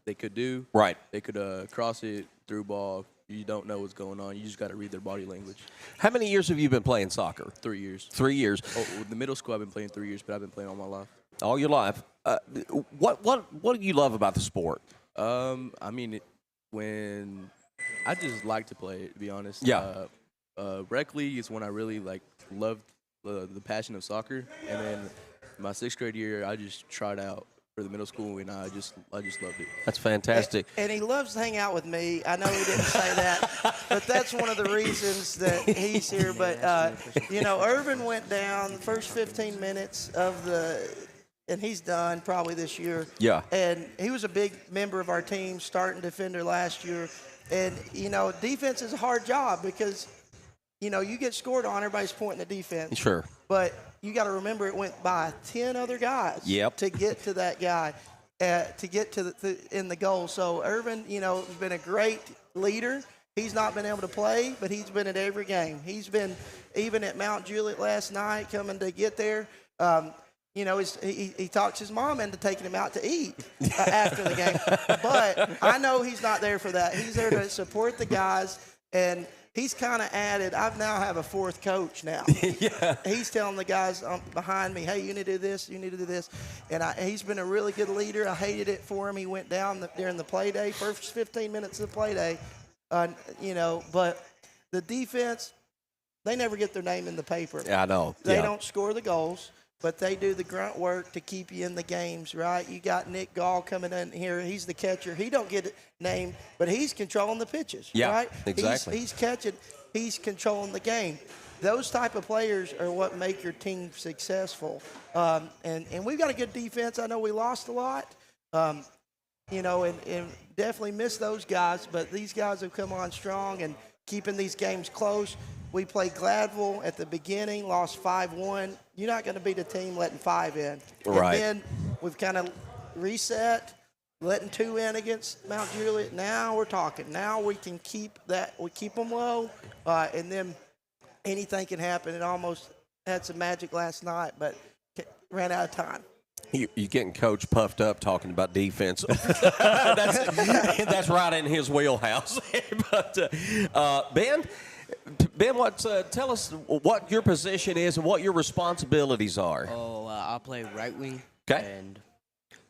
they could do. Right. They could cross it, through ball. You don't know what's going on. You just got to read their body language. How many years have you been playing soccer? 3 years. 3 years. Oh, with the middle school, I've been playing 3 years, but I've been playing all my life. All your life. What do you love about the sport? When I just like to play it, to be honest. Yeah. Rec league is when I really loved the passion of soccer, and then my 6th grade year, I just tried out for the middle school, and I just loved it. That's fantastic. And he loves to hang out with me. I know he didn't say that, but that's one of the reasons that he's here. But, Irvin went down the first 15 minutes and he's done probably this year. Yeah. And he was a big member of our team, starting defender last year. And, defense is a hard job because, you get scored on, everybody's pointing the defense. Sure. But you got to remember it went by 10 other guys to get to that guy, to get to in the goal. So Irvin, has been a great leader. He's not been able to play, but he's been at every game. He's been even at Mount Juliet last night coming to get there. He talks his mom into taking him out to eat after the game. But I know he's not there for that. He's there to support the guys, and he's kind of added. I now have a 4th coach now. Yeah. He's telling the guys behind me, hey, you need to do this, you need to do this. And he's been a really good leader. I hated it for him. He went down during the play day, first 15 minutes of the play day. But the defense, they never get their name in the paper. Yeah, I know. They don't score the goals, but they do the grunt work to keep you in the games, right? You got Nick Gall coming in here. He's the catcher. He don't get it named, but he's controlling the pitches, right? Exactly. He's catching. He's controlling the game. those type of players are what make your team successful. And we've got a good defense. I know we lost a lot, you know, and definitely miss those guys. But these guys have come on strong and keeping these games close. We played Gladville at the beginning, lost 5-1. You're not going to beat a team letting 5 in. Right. And then we've kind of reset, letting 2 in against Mount Juliet. Now we're talking. Now we can keep that. We keep them low, and then anything can happen. It almost had some magic last night, but ran out of time. You're getting Coach puffed up talking about defense. That's right in his wheelhouse. But Ben, tell us what your position is and what your responsibilities are. Oh, I'll play right wing. Okay.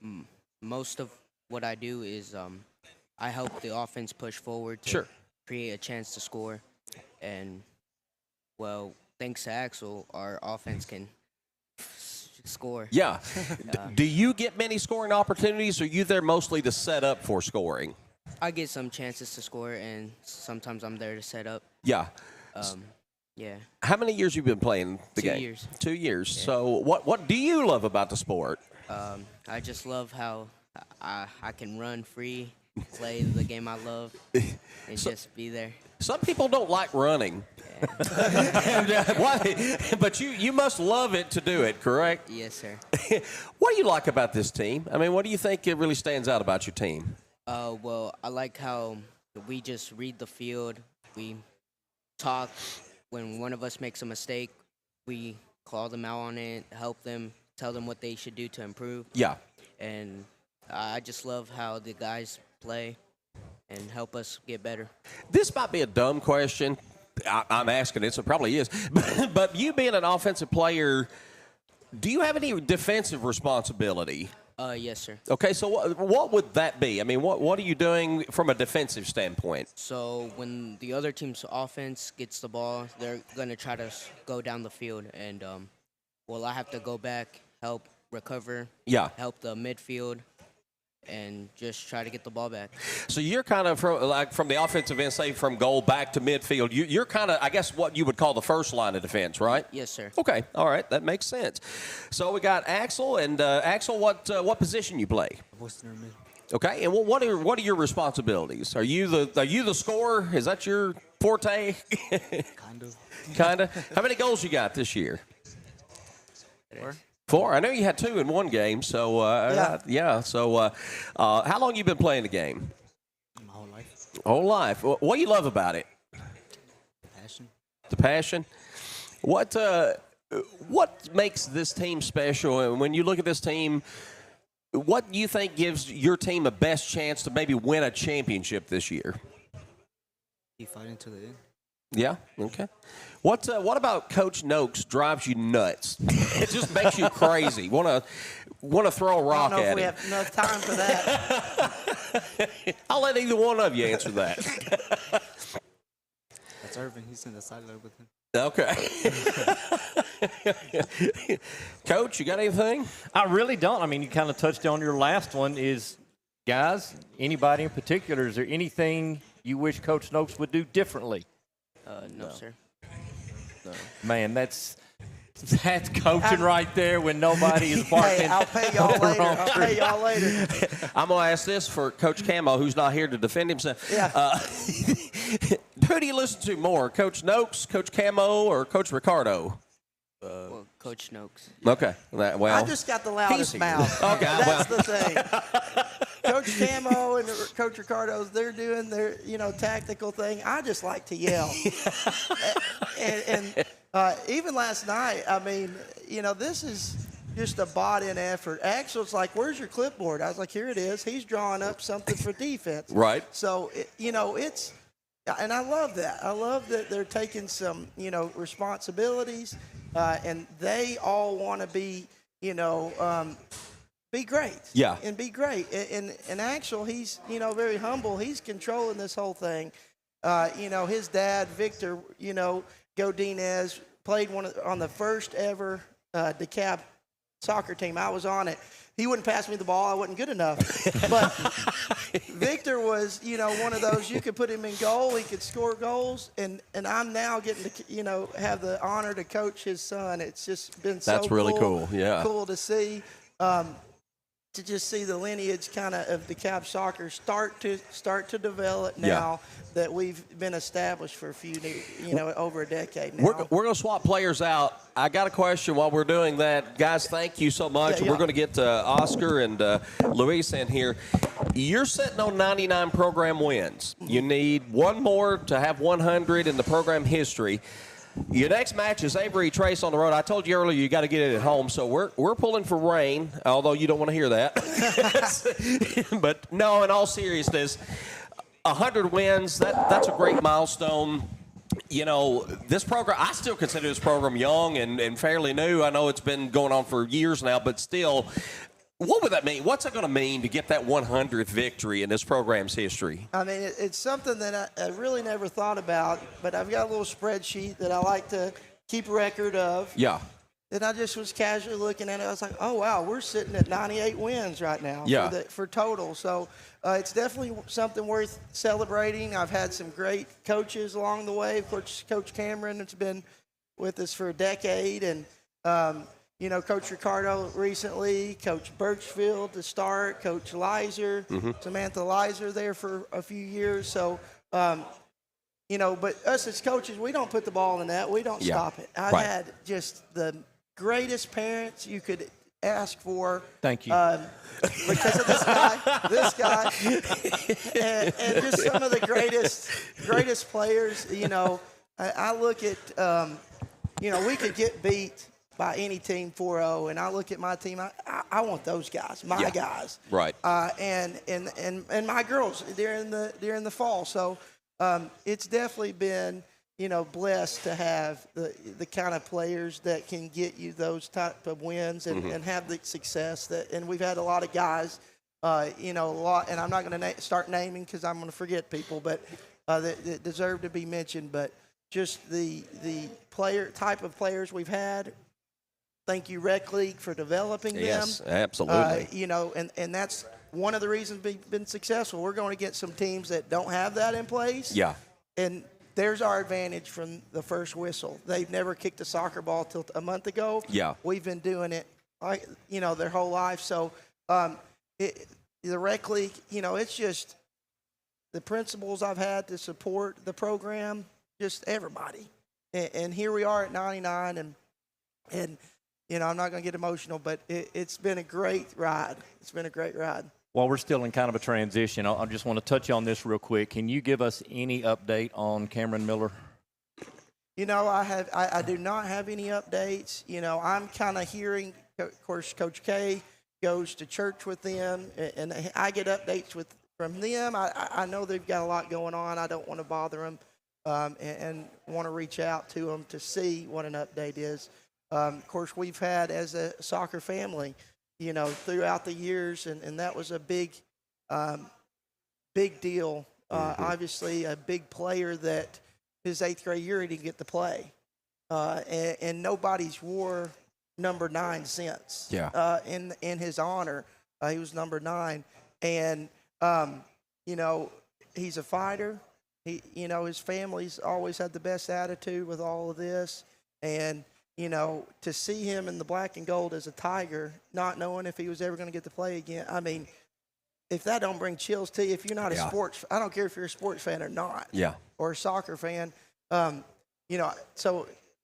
And most of what I do is I help the offense push forward to Sure. create a chance to score. And, well, thanks to Axel, our offense can score. Yeah. Do you get many scoring opportunities, or are you there mostly to set up for scoring? I get some chances to score, and sometimes I'm there to set up. Yeah. Yeah. How many years you been playing the 2 game? years. 2 years. Yeah. So what do you love about the sport? I just love how I can run free, play the game I love, and just be there. Some people don't like running. But you must love it to do it, correct? Yes, sir. What do you like about this team? I mean, what do you think it really stands out about your team? Well, I like how we just read the field. We talk. When one of us makes a mistake, we call them out on it, help them, tell them what they should do to improve. Yeah. And I just love how the guys play and help us get better. This might be a dumb question. I'm asking it, so it probably is. But you being an offensive player, do you have any defensive responsibility? Yes, sir. Okay, so what would that be? I mean, what are you doing from a defensive standpoint? So when the other team's offense gets the ball, they're going to try to go down the field. And, well, I have to go back, help recover, help the midfield, and just try to get the ball back. So you're kind of from the offensive end, say from goal back to midfield. You're kind of, I guess, what you would call the first line of defense, right? Yes, sir. Okay, all right, that makes sense. So we got Axel, and Axel, what position you play? Okay, and what are your responsibilities? Are you the scorer? Is that your forte? Kind of. How many goals you got this year? 4. I know you had 2 in one game, so yeah. So, how long you been playing the game? My whole life. Whole life. What do you love about it? Passion. The passion. What makes this team special? And when you look at this team, what do you think gives your team a best chance to maybe win a championship this year? Keep fighting to the end. Yeah. Okay. What about Coach Nokes drives you nuts? It just makes you crazy. Want to throw a rock at him. I don't know if we him. have enough time for that. I'll let either one of you answer that. That's Irvin. He's in the sideline with him. Okay. Coach, you got anything? I really don't. I mean, you kind of touched on your last one is, guys, anybody in particular, is there anything you wish Coach Nokes would do differently? No, sir. No. Man, that's coaching right there when nobody is barking. Hey, I'll pay y'all later. I'm going to ask this for Coach Camo, who's not here to defend himself. Yeah. Who do you listen to more, Coach Nokes, Coach Camo, or Coach Ricardo? Well, Coach Nokes. Okay. I just got the loudest mouth. Okay. That's the thing. Coach Camo and Coach Ricardo's, they're doing their, tactical thing. I just like to yell. and even last night, I mean, this is just a bought-in effort. Axel's like, where's your clipboard? I was like, here it is. He's drawing up something for defense. Right. So, it's – and I love that. I love that they're taking some, responsibilities, and they all want to be great. Yeah. And be great. And Axel, he's, very humble. He's controlling this whole thing. His dad, Victor, Godinez, played on the first ever DeKalb soccer team. I was on it. He wouldn't pass me the ball. I wasn't good enough. But Victor was, one of those, you could put him in goal. He could score goals. And I'm now getting to, have the honor to coach his son. It's just been so That's really cool. Yeah. Cool to see. To just see the lineage kind of DeKalb soccer start to develop now that we've been established for a few, over a decade now. We're going to swap players out. I got a question while we're doing that. Guys, thank you so much. We're going to get Oscar and Luis in here. You're sitting on 99 program wins. You need one more to have 100 in the program history. Your next match is Avery Trace on the road. I told you earlier you got to get it at home, so we're pulling for rain, although you don't want to hear that. But no, in all seriousness, 100 wins, that's a great milestone. This program, I still consider this program young and fairly new. I know it's been going on for years now, but still, what would that mean? What's it going to mean to get that 100th victory in this program's history? I mean, it's something that I really never thought about, but I've got a little spreadsheet that I like to keep a record of. Yeah. And I just was casually looking at it. I was like, oh, wow, we're sitting at 98 wins right now for total. So it's definitely something worth celebrating. I've had some great coaches along the way. Of course, Coach Cameron has been with us for a decade, and Coach Ricardo recently, Coach Birchfield to start, Coach Leiser, Samantha Leiser there for a few years. So, but us as coaches, we don't put the ball in the net. We don't stop it. I've had just the greatest parents you could ask for. Thank you. Because of this guy, and just some of the greatest players. I look at, we could get beat by any team 4-0, and I look at my team. I want those guys, my guys, right? And my girls during the fall. So it's definitely been blessed to have the kind of players that can get you those type of wins and have the success that. And we've had a lot of guys, a lot. And I'm not going to start naming because I'm going to forget people, but that deserve to be mentioned. But just the type of players we've had. Thank you, Rec League, for developing them. Yes, absolutely. And that's one of the reasons we've been successful. We're going to get some teams that don't have that in place. Yeah. And there's our advantage from the first whistle. They've never kicked a soccer ball till a month ago. Yeah. We've been doing it, their whole life. So the Rec League, it's just the principles I've had to support the program, just everybody. And here we are at 99, and I'm not going to get emotional, but it's been a great ride. It's been a great ride. While we're still in kind of a transition, I just want to touch on this real quick. Can you give us any update on Cameron Miller? I do not have any updates. I'm kind of hearing, of course, Coach K goes to church with them, and I get updates from them. I know they've got a lot going on. I don't want to bother them and want to reach out to them to see what an update is. Of course, we've had, as a soccer family, throughout the years, and that was a big deal. Obviously, a big player that his 8th grade year he didn't get to play. And nobody's wore number 9 since. Yeah. In his honor, he was number 9. And, he's a fighter. His family's always had the best attitude with all of this. And, to see him in the black and gold as a Tiger, not knowing if he was ever going to get to play again. I mean, if that don't bring chills to you, if you're not a sports, I don't care if you're a sports fan or not. Yeah. Or a soccer fan. So,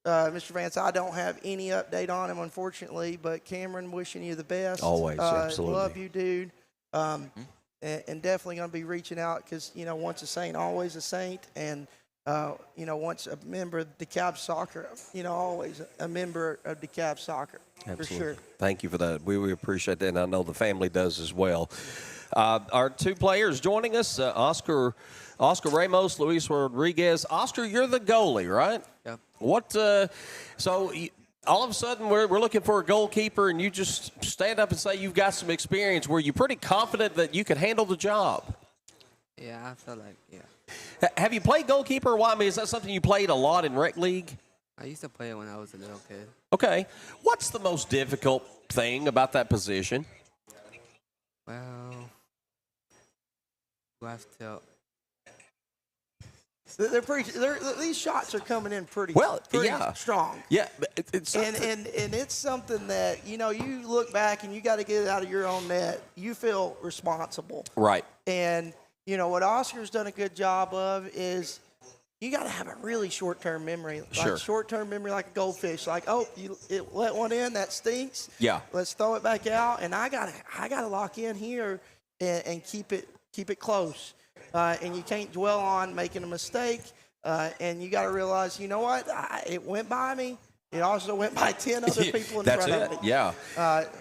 Mr. Vance, I don't have any update on him, unfortunately, but Cameron, wishing you the best. Always, absolutely. Love you, dude. And definitely going to be reaching out because, once a saint, always a saint. And, once a member of DeKalb soccer, always a member of DeKalb soccer. Absolutely. For sure. Thank you for that. We appreciate that, and I know the family does as well. Our 2 players joining us, Oscar Ramos, Luis Rodriguez. Oscar, you're the goalie, right? Yeah. All of a sudden we're looking for a goalkeeper, and you just stand up and say you've got some experience. Were you pretty confident that you could handle the job? Yeah, I feel like, yeah. Have you played goalkeeper? Why? I mean, is that something you played a lot in Rec League? I used to play it when I was a little kid. Okay. What's the most difficult thing about that position? Well, you have to. These shots are coming in pretty strong. Yeah, it's and it's something that you look back and you got to get it out of your own net. You feel responsible, right? And what Oscar's done a good job of is you got to have a really short-term memory, like short-term memory, like a goldfish. Like, you let one in, that stinks. Yeah, let's throw it back out, and I gotta lock in here and keep it close. And you can't dwell on making a mistake. And you got to realize, you know what? It went by me. It also went by 10 other people in front of me. Yeah.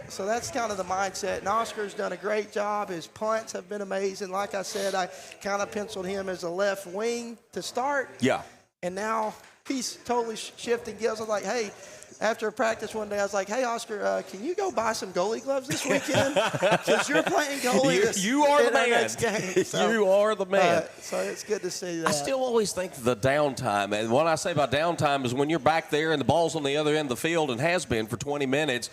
So that's kind of the mindset. And Oscar's done a great job. His punts have been amazing. Like I said, I kind of penciled him as a left wing to start. Yeah. And now he's totally shifting gears. I was like, hey, after practice one day, I was like, hey, Oscar, can you go buy some goalie gloves this weekend? Because you're playing goalie you are the man. Next game. So, you are the man. So it's good to see that. I still always think the downtime, and what I say about downtime is when you're back there and the ball's on the other end of the field and has been for 20 minutes,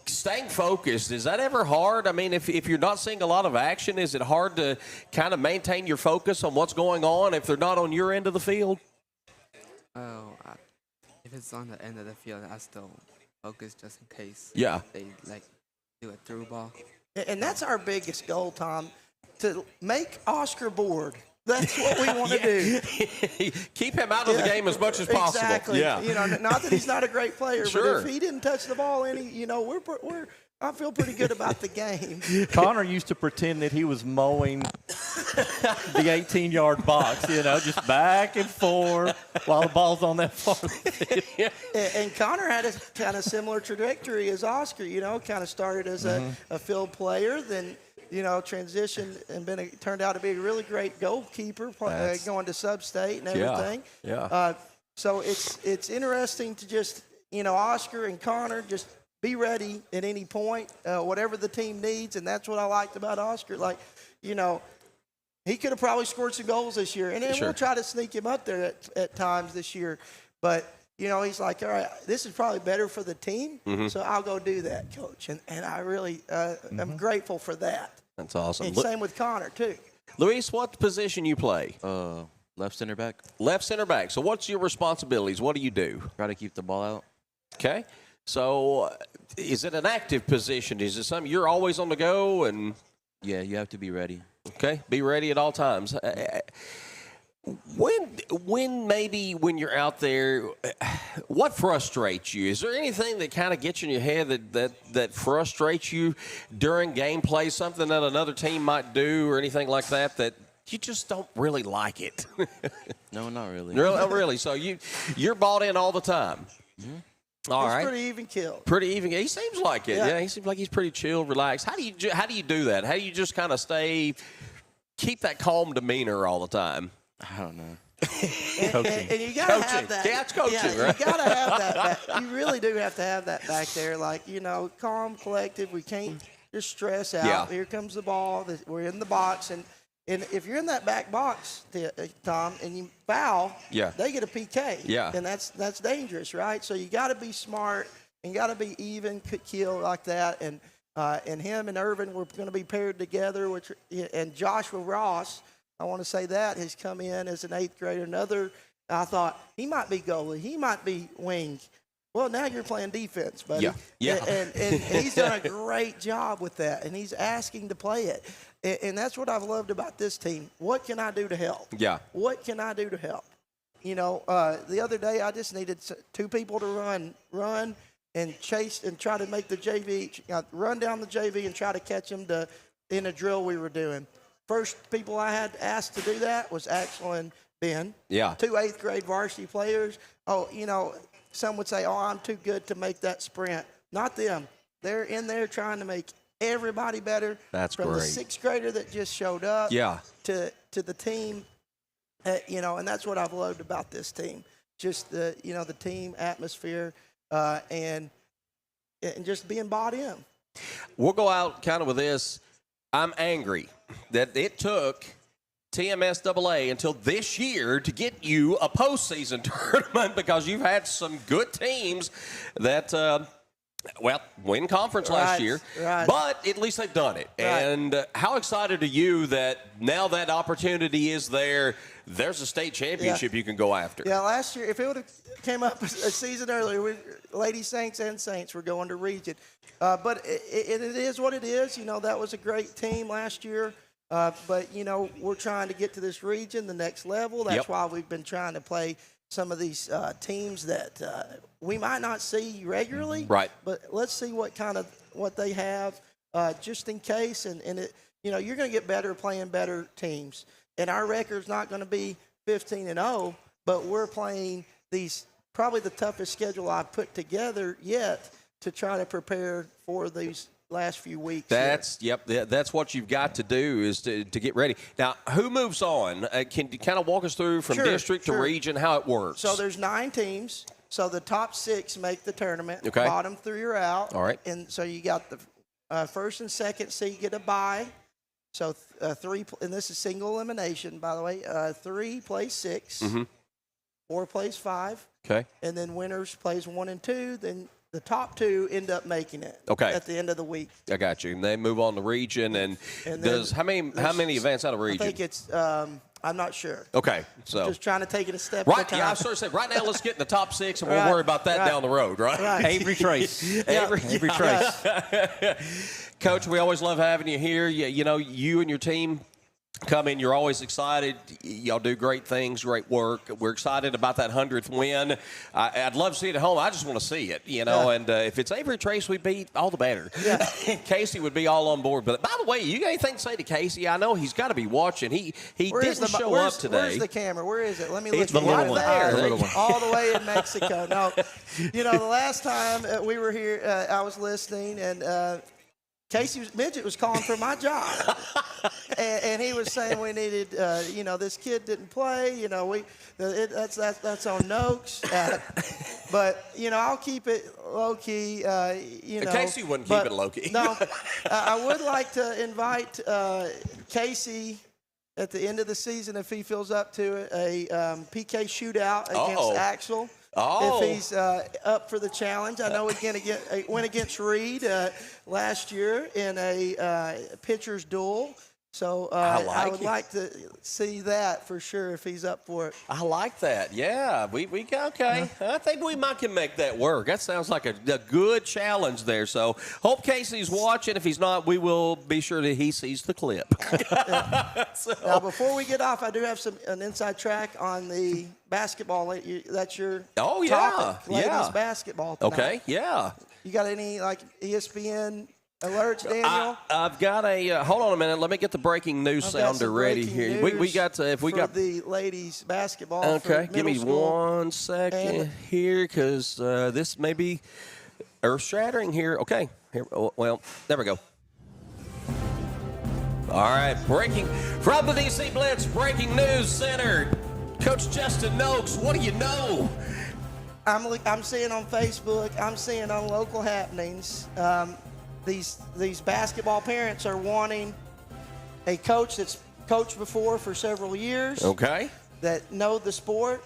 staying focused, is that ever hard? I mean, if you're not seeing a lot of action, is it hard to kind of maintain your focus on what's going on if they're not on your end of the field? If it's on the end of the field, I still focus just in case. Yeah. They do a through ball. And that's our biggest goal, Tom, to make Oscar bored. That's what we want to do. Keep him out of the game as much as possible. Exactly. Yeah. Not that he's not a great player, Sure. but if he didn't touch the ball any, I feel pretty good about the game. Connor used to pretend that he was mowing the 18-yard box, just back and forth while the ball's on that far. And Connor had a kind of similar trajectory as Oscar, kind of started as a field player, then, transitioned and turned out to be a really great goalkeeper, going to sub-state and everything. Yeah. So it's interesting to just, Oscar and Connor just be ready at any point, whatever the team needs, and that's what I liked about Oscar. He could have probably scored some goals this year, and then we'll try to sneak him up there at times this year. But, he's like, all right, this is probably better for the team, so I'll go do that, Coach. And I really am grateful for that. That's awesome. And same with Connor, too. Luis, what position you play? Left center back. Left center back. So what's your responsibilities? What do you do? Try to keep the ball out. Okay. So is it an active position? Is it something you're always on the go? And yeah, you have to be ready. Okay, be ready at all times. When you're out there, what frustrates you? Is there anything that kind of gets in your head that frustrates you during gameplay, something that another team might do or anything like that you just don't really like it? No, not really. Really? So you're bought in all the time? Mm-hmm. All right. Pretty even kill. Pretty even. He seems like it. Yeah, he seems like he's pretty chill, relaxed. How do you do that? How do you just kind of keep that calm demeanor all the time? I don't know. and you got to have that. Yeah, it's coaching, right? You got to have that. You really do have to have that back there. Calm, collective. We can't just stress out. Yeah. Here comes the ball. We're in the box. And if you're in that back box, Tom, and you foul, they get a PK. Yeah. And that's dangerous, right? So you got to be smart and got to be even kill like that. And him and Irvin were going to be paired together, and Joshua Ross, I want to say that, has come in as an 8th grader. I thought he might be goalie, he might be wing. Well, now you're playing defense, buddy. Yeah. And he's done a great job with that, and he's asking to play it. And that's what I've loved about this team. What can I do to help? Yeah. What can I do to help? The other day I just needed 2 people to run and chase and try to make the JV, run down the JV and try to catch them in a drill we were doing. First people I had asked to do that was Axel and Ben. Yeah. 2 8th grade varsity players. Some would say, I'm too good to make that sprint. Not them. They're in there trying to make everybody better. That's from great. The 6th grader that just showed up to the team, and that's what I've loved about this team. Just the team atmosphere and just being bought in. We'll go out kind of with this. I'm angry that it took TMSAA until this year to get you a postseason tournament because you've had some good teams that, win conference last year. Right. But at least they've done it. Right. And how excited are you that now that opportunity is there, there's a state championship you can go after? Yeah, last year, if it would have came up a season earlier, Lady Saints and Saints were going to region. But it is what it is. That was a great team last year. But, we're trying to get to this region, the next level. That's why we've been trying to play some of these teams that we might not see regularly. Right. But let's see what they have just in case. And you're going to get better playing better teams. And our record's not going to be 15-0, but we're playing these probably the toughest schedule I've put together yet to try to prepare for these last few weeks. That's what you've got to do is to get ready. Now, who moves on? Can you kind of walk us through from district to region how it works? So there's 9 teams. So the top 6 make the tournament. Okay. Bottom 3 are out. All right. And so you got the first and second seed get a bye. So 3, and this is single elimination, by the way. 3 plays 6. 4 plays 5. Okay. And then winners plays 1 and 2. Then the top 2 end up making it. Okay. At the end of the week. I got you. And they move on to region. And does how many events out of region? I think it's I'm not sure. Okay. So just trying to take it a step at a time. Yeah, I sort of said right now let's get in the top 6 and we'll worry about that down the road, right? Avery Trace. Avery Trace. Coach, we always love having you here. You and your team come in, you're always excited. Y'all do great things, great work. We're excited about that 100th win. I'd love to see it at home. I just want to see it, and if it's Avery Trace we beat, all the better. Yeah. Casey would be all on board. But by the way, you got anything to say to Casey? I know he's got to be watching. He didn't show up today. Where's the camera? Where is it? Let me look. It's the little one. There. The little one. All the way in Mexico. No, the last time we were here, I was listening, and Casey Midget was calling for my job, and he was saying we needed, this kid didn't play, that's on Nokes, but I'll keep it low key, Casey wouldn't keep it low key. No, I would like to invite Casey at the end of the season, if he feels up to it, a PK shootout against Axel. If he's up for the challenge. I know we went against Reed last year in a pitcher's duel. So I would like to see that for sure if he's up for it. I like that. Yeah, we okay. I think we might can make that work. That sounds like a good challenge there. So hope Casey's watching. If he's not, we will be sure that he sees the clip. Now, before we get off, I do have an inside track on the basketball. That's your topic, ladies basketball tonight. Okay, yeah. You got any ESPN alerts, Daniel? I've got a. Hold on a minute. Let me get the breaking news sounder ready here. We got to. If we got the ladies basketball. Okay, give me 1 second here, because this may be earth-shattering here. Okay, here. Well, there we go. All right, breaking from the DC Blitz Breaking News Center. Coach Justin Nokes, what do you know? I'm seeing on Facebook. I'm seeing on local happenings. These basketball parents are wanting a coach that's coached before for several years. Okay. That know the sport,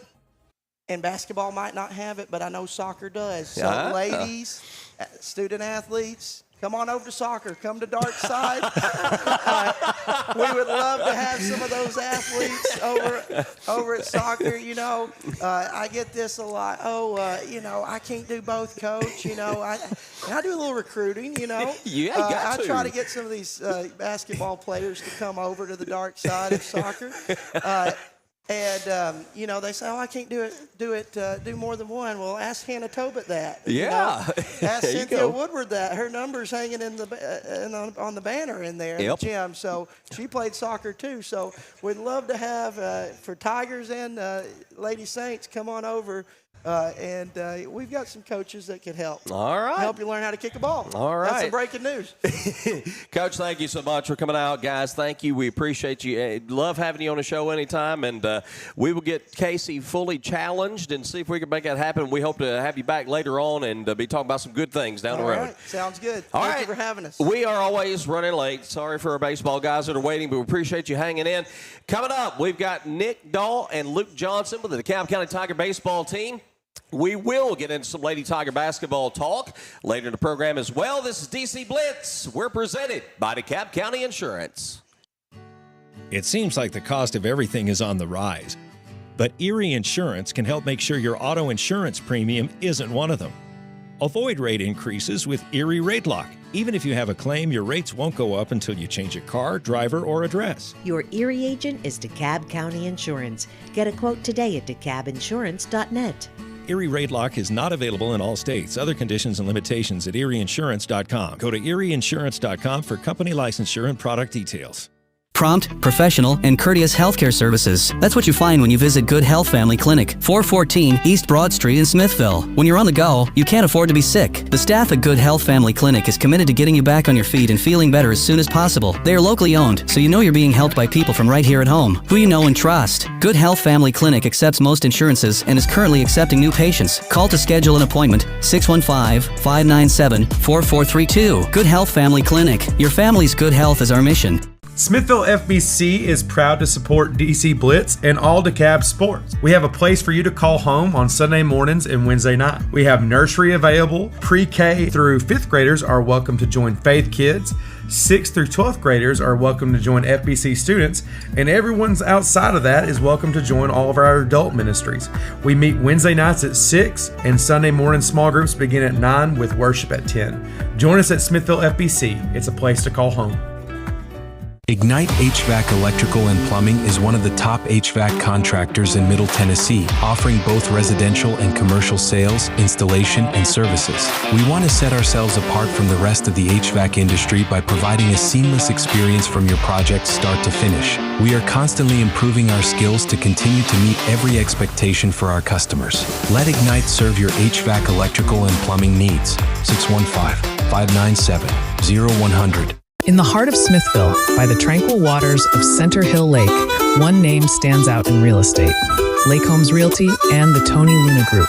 and basketball might not have it, but I know soccer does. So ladies, student athletes, come on over to soccer. Come to Dark Side. We would love to have some of those athletes over at soccer. I get this a lot. I can't do both, Coach. I do a little recruiting. Yeah, you got I try to get some of these basketball players to come over to the dark side of soccer. And they say, I can't do more than one. Well, ask Hannah Tobit that. Yeah. Ask Cynthia Woodward that. Her number's hanging on the banner in there in the gym. So she played soccer too. So we'd love to have for Tigers and Lady Saints come on over And we've got some coaches that can help. All right. Help you learn how to kick a ball. All right. That's some breaking news. Coach, thank you so much for coming out. Guys, thank you. We appreciate you. Love having you on the show anytime. And we will get Casey fully challenged and see if we can make that happen. We hope to have you back later on and be talking about some good things down the road. All right. Sounds good. All Thank right. you for having us. We are always running late. Sorry for our baseball guys that are waiting, but we appreciate you hanging in. Coming up, we've got Nick Dahl and Luke Johnson with the DeKalb County Tiger baseball team. We will get into some Lady Tiger basketball talk later in the program as well. This is DC Blitz. We're presented by DeKalb County Insurance. It seems like the cost of everything is on the rise, but Erie Insurance can help make sure your auto insurance premium isn't one of them. Avoid rate increases with Erie Rate Lock. Even if you have a claim, your rates won't go up until you change a car, driver, or address. Your Erie agent is DeKalb County Insurance. Get a quote today at DeKalbInsurance.net. Erie Rate Lock is not available in all states. Other conditions and limitations at ErieInsurance.com. Go to ErieInsurance.com for company licensure and product details. Prompt, professional, and courteous healthcare services. That's what you find when you visit Good Health Family Clinic, 414 East Broad Street in Smithville. When you're on the go, you can't afford to be sick. The staff at Good Health Family Clinic is committed to getting you back on your feet and feeling better as soon as possible. They are locally owned, so you know you're being helped by people from right here at home, who you know and trust. Good Health Family Clinic accepts most insurances and is currently accepting new patients. Call to schedule an appointment, 615-597-4432. Good Health Family Clinic. Your family's good health is our mission. Smithville FBC is proud to support DC Blitz and all DeKalb Sports. We have a place for you to call home on Sunday mornings and Wednesday night. We have nursery available. Pre-K through 5th graders are welcome to join Faith Kids. 6th through 12th graders are welcome to join FBC students, and everyone's outside of that is welcome to join all of our adult ministries. We meet Wednesday nights at 6, and Sunday morning small groups begin at 9 with worship at 10. Join us at Smithville FBC. It's a place to call home. Ignite HVAC Electrical and Plumbing is one of the top HVAC contractors in Middle Tennessee, offering both residential and commercial sales, installation, and services. We want to set ourselves apart from the rest of the HVAC industry by providing a seamless experience from your project start to finish. We are constantly improving our skills to continue to meet every expectation for our customers. Let Ignite serve your HVAC electrical and plumbing needs. 615-597-0100. In the heart of Smithville, by the tranquil waters of Center Hill Lake, one name stands out in real estate: Lake Homes Realty and the Tony Luna Group.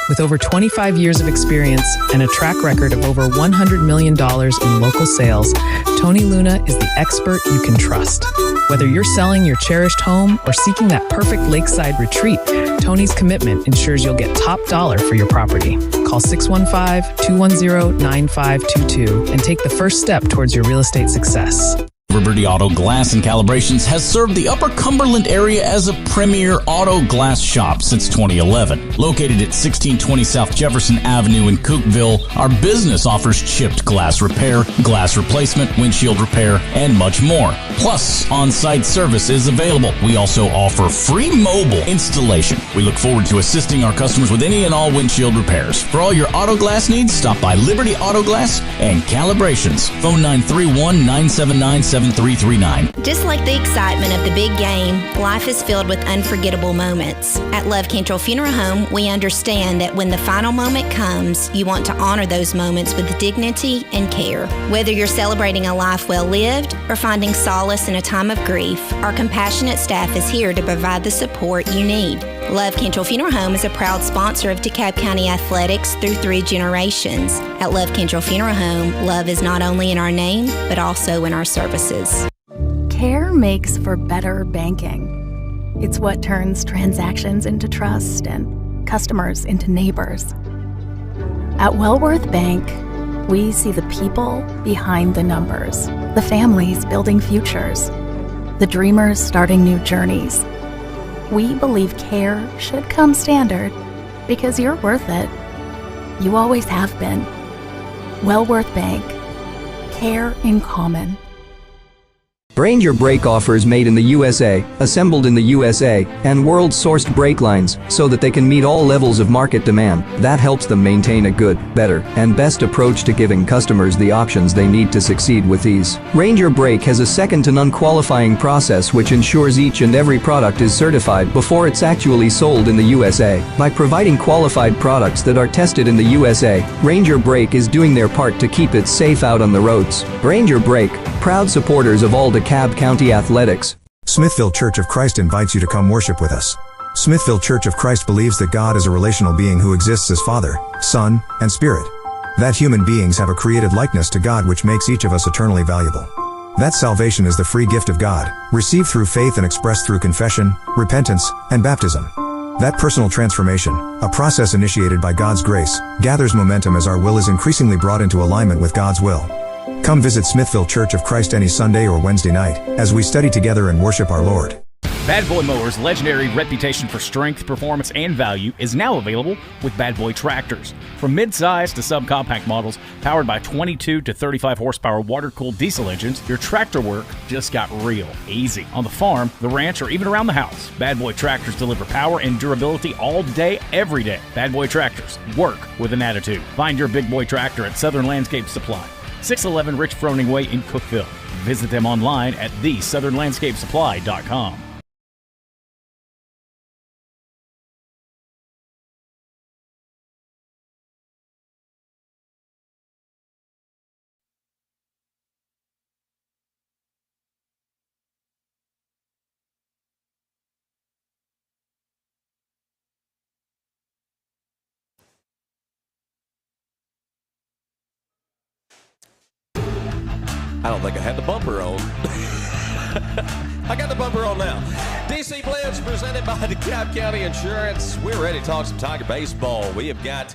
With over 25 years of experience and a track record of over $100 million in local sales, Tony Luna is the expert you can trust. Whether you're selling your cherished home or seeking that perfect lakeside retreat, Tony's commitment ensures you'll get top dollar for your property. Call 615-210-9522 and take the first step towards your real estate success. Liberty Auto Glass and Calibrations has served the Upper Cumberland area as a premier auto glass shop since 2011. Located at 1620 South Jefferson Avenue in Cookeville, our business offers chipped glass repair, glass replacement, windshield repair, and much more. Plus, on-site service is available. We also offer free mobile installation. We look forward to assisting our customers with any and all windshield repairs. For all your auto glass needs, stop by Liberty Auto Glass and Calibrations. Phone 931-979-7339. Just like the excitement of the big game, life is filled with unforgettable moments. At Love Cantrell Funeral Home, we understand that when the final moment comes, you want to honor those moments with dignity and care. Whether you're celebrating a life well lived or finding solace in a time of grief, our compassionate staff is here to provide the support you need. Love Cantrell Funeral Home is a proud sponsor of DeKalb County Athletics through 3 generations. At Love Cantrell Funeral Home, love is not only in our name, but also in our services. Care makes for better banking. It's what turns transactions into trust and customers into neighbors. At Wellworth Bank, we see the people behind the numbers, the families building futures, the dreamers starting new journeys. We believe care should come standard because you're worth it. You always have been. Wellworth Bank. Care in common. Ranger brake offers made in the USA, assembled in the USA, and world-sourced brake lines, so that they can meet all levels of market demand. That helps them maintain a good, better, and best approach to giving customers the options they need to succeed with ease. Ranger Brake has a second-to-none qualifying process which ensures each and every product is certified before it's actually sold in the USA. By providing qualified products that are tested in the USA, Ranger Brake is doing their part to keep it safe out on the roads. Ranger Brake, proud supporters of all DeKalb County athletics. Smithville Church of Christ invites you to come worship with us. Smithville Church of Christ believes that God is a relational being who exists as Father, Son, and Spirit. That human beings have a created likeness to God which makes each of us eternally valuable. That salvation is the free gift of God, received through faith and expressed through confession, repentance, and baptism. That personal transformation, a process initiated by God's grace, gathers momentum as our will is increasingly brought into alignment with God's will. Come visit Smithville Church of Christ any Sunday or Wednesday night as we study together and worship our Lord. Bad Boy Mowers' legendary reputation for strength, performance, and value is now available with Bad Boy tractors. From mid-size to subcompact models powered by 22 to 35 horsepower water-cooled diesel engines, your tractor work just got real easy. On the farm, the ranch, or even around the house, Bad Boy tractors deliver power and durability all day, every day. Bad Boy tractors work with an attitude. Find your big boy tractor at Southern Landscape Supply, 611 Rich Froning Way in Cookeville. Visit them online at thesouthernlandscapesupply.com. I don't think I had the bumper on. I got the bumper on now. DC Blitz presented by DeKalb County Insurance. We're ready to talk some Tiger baseball. We have got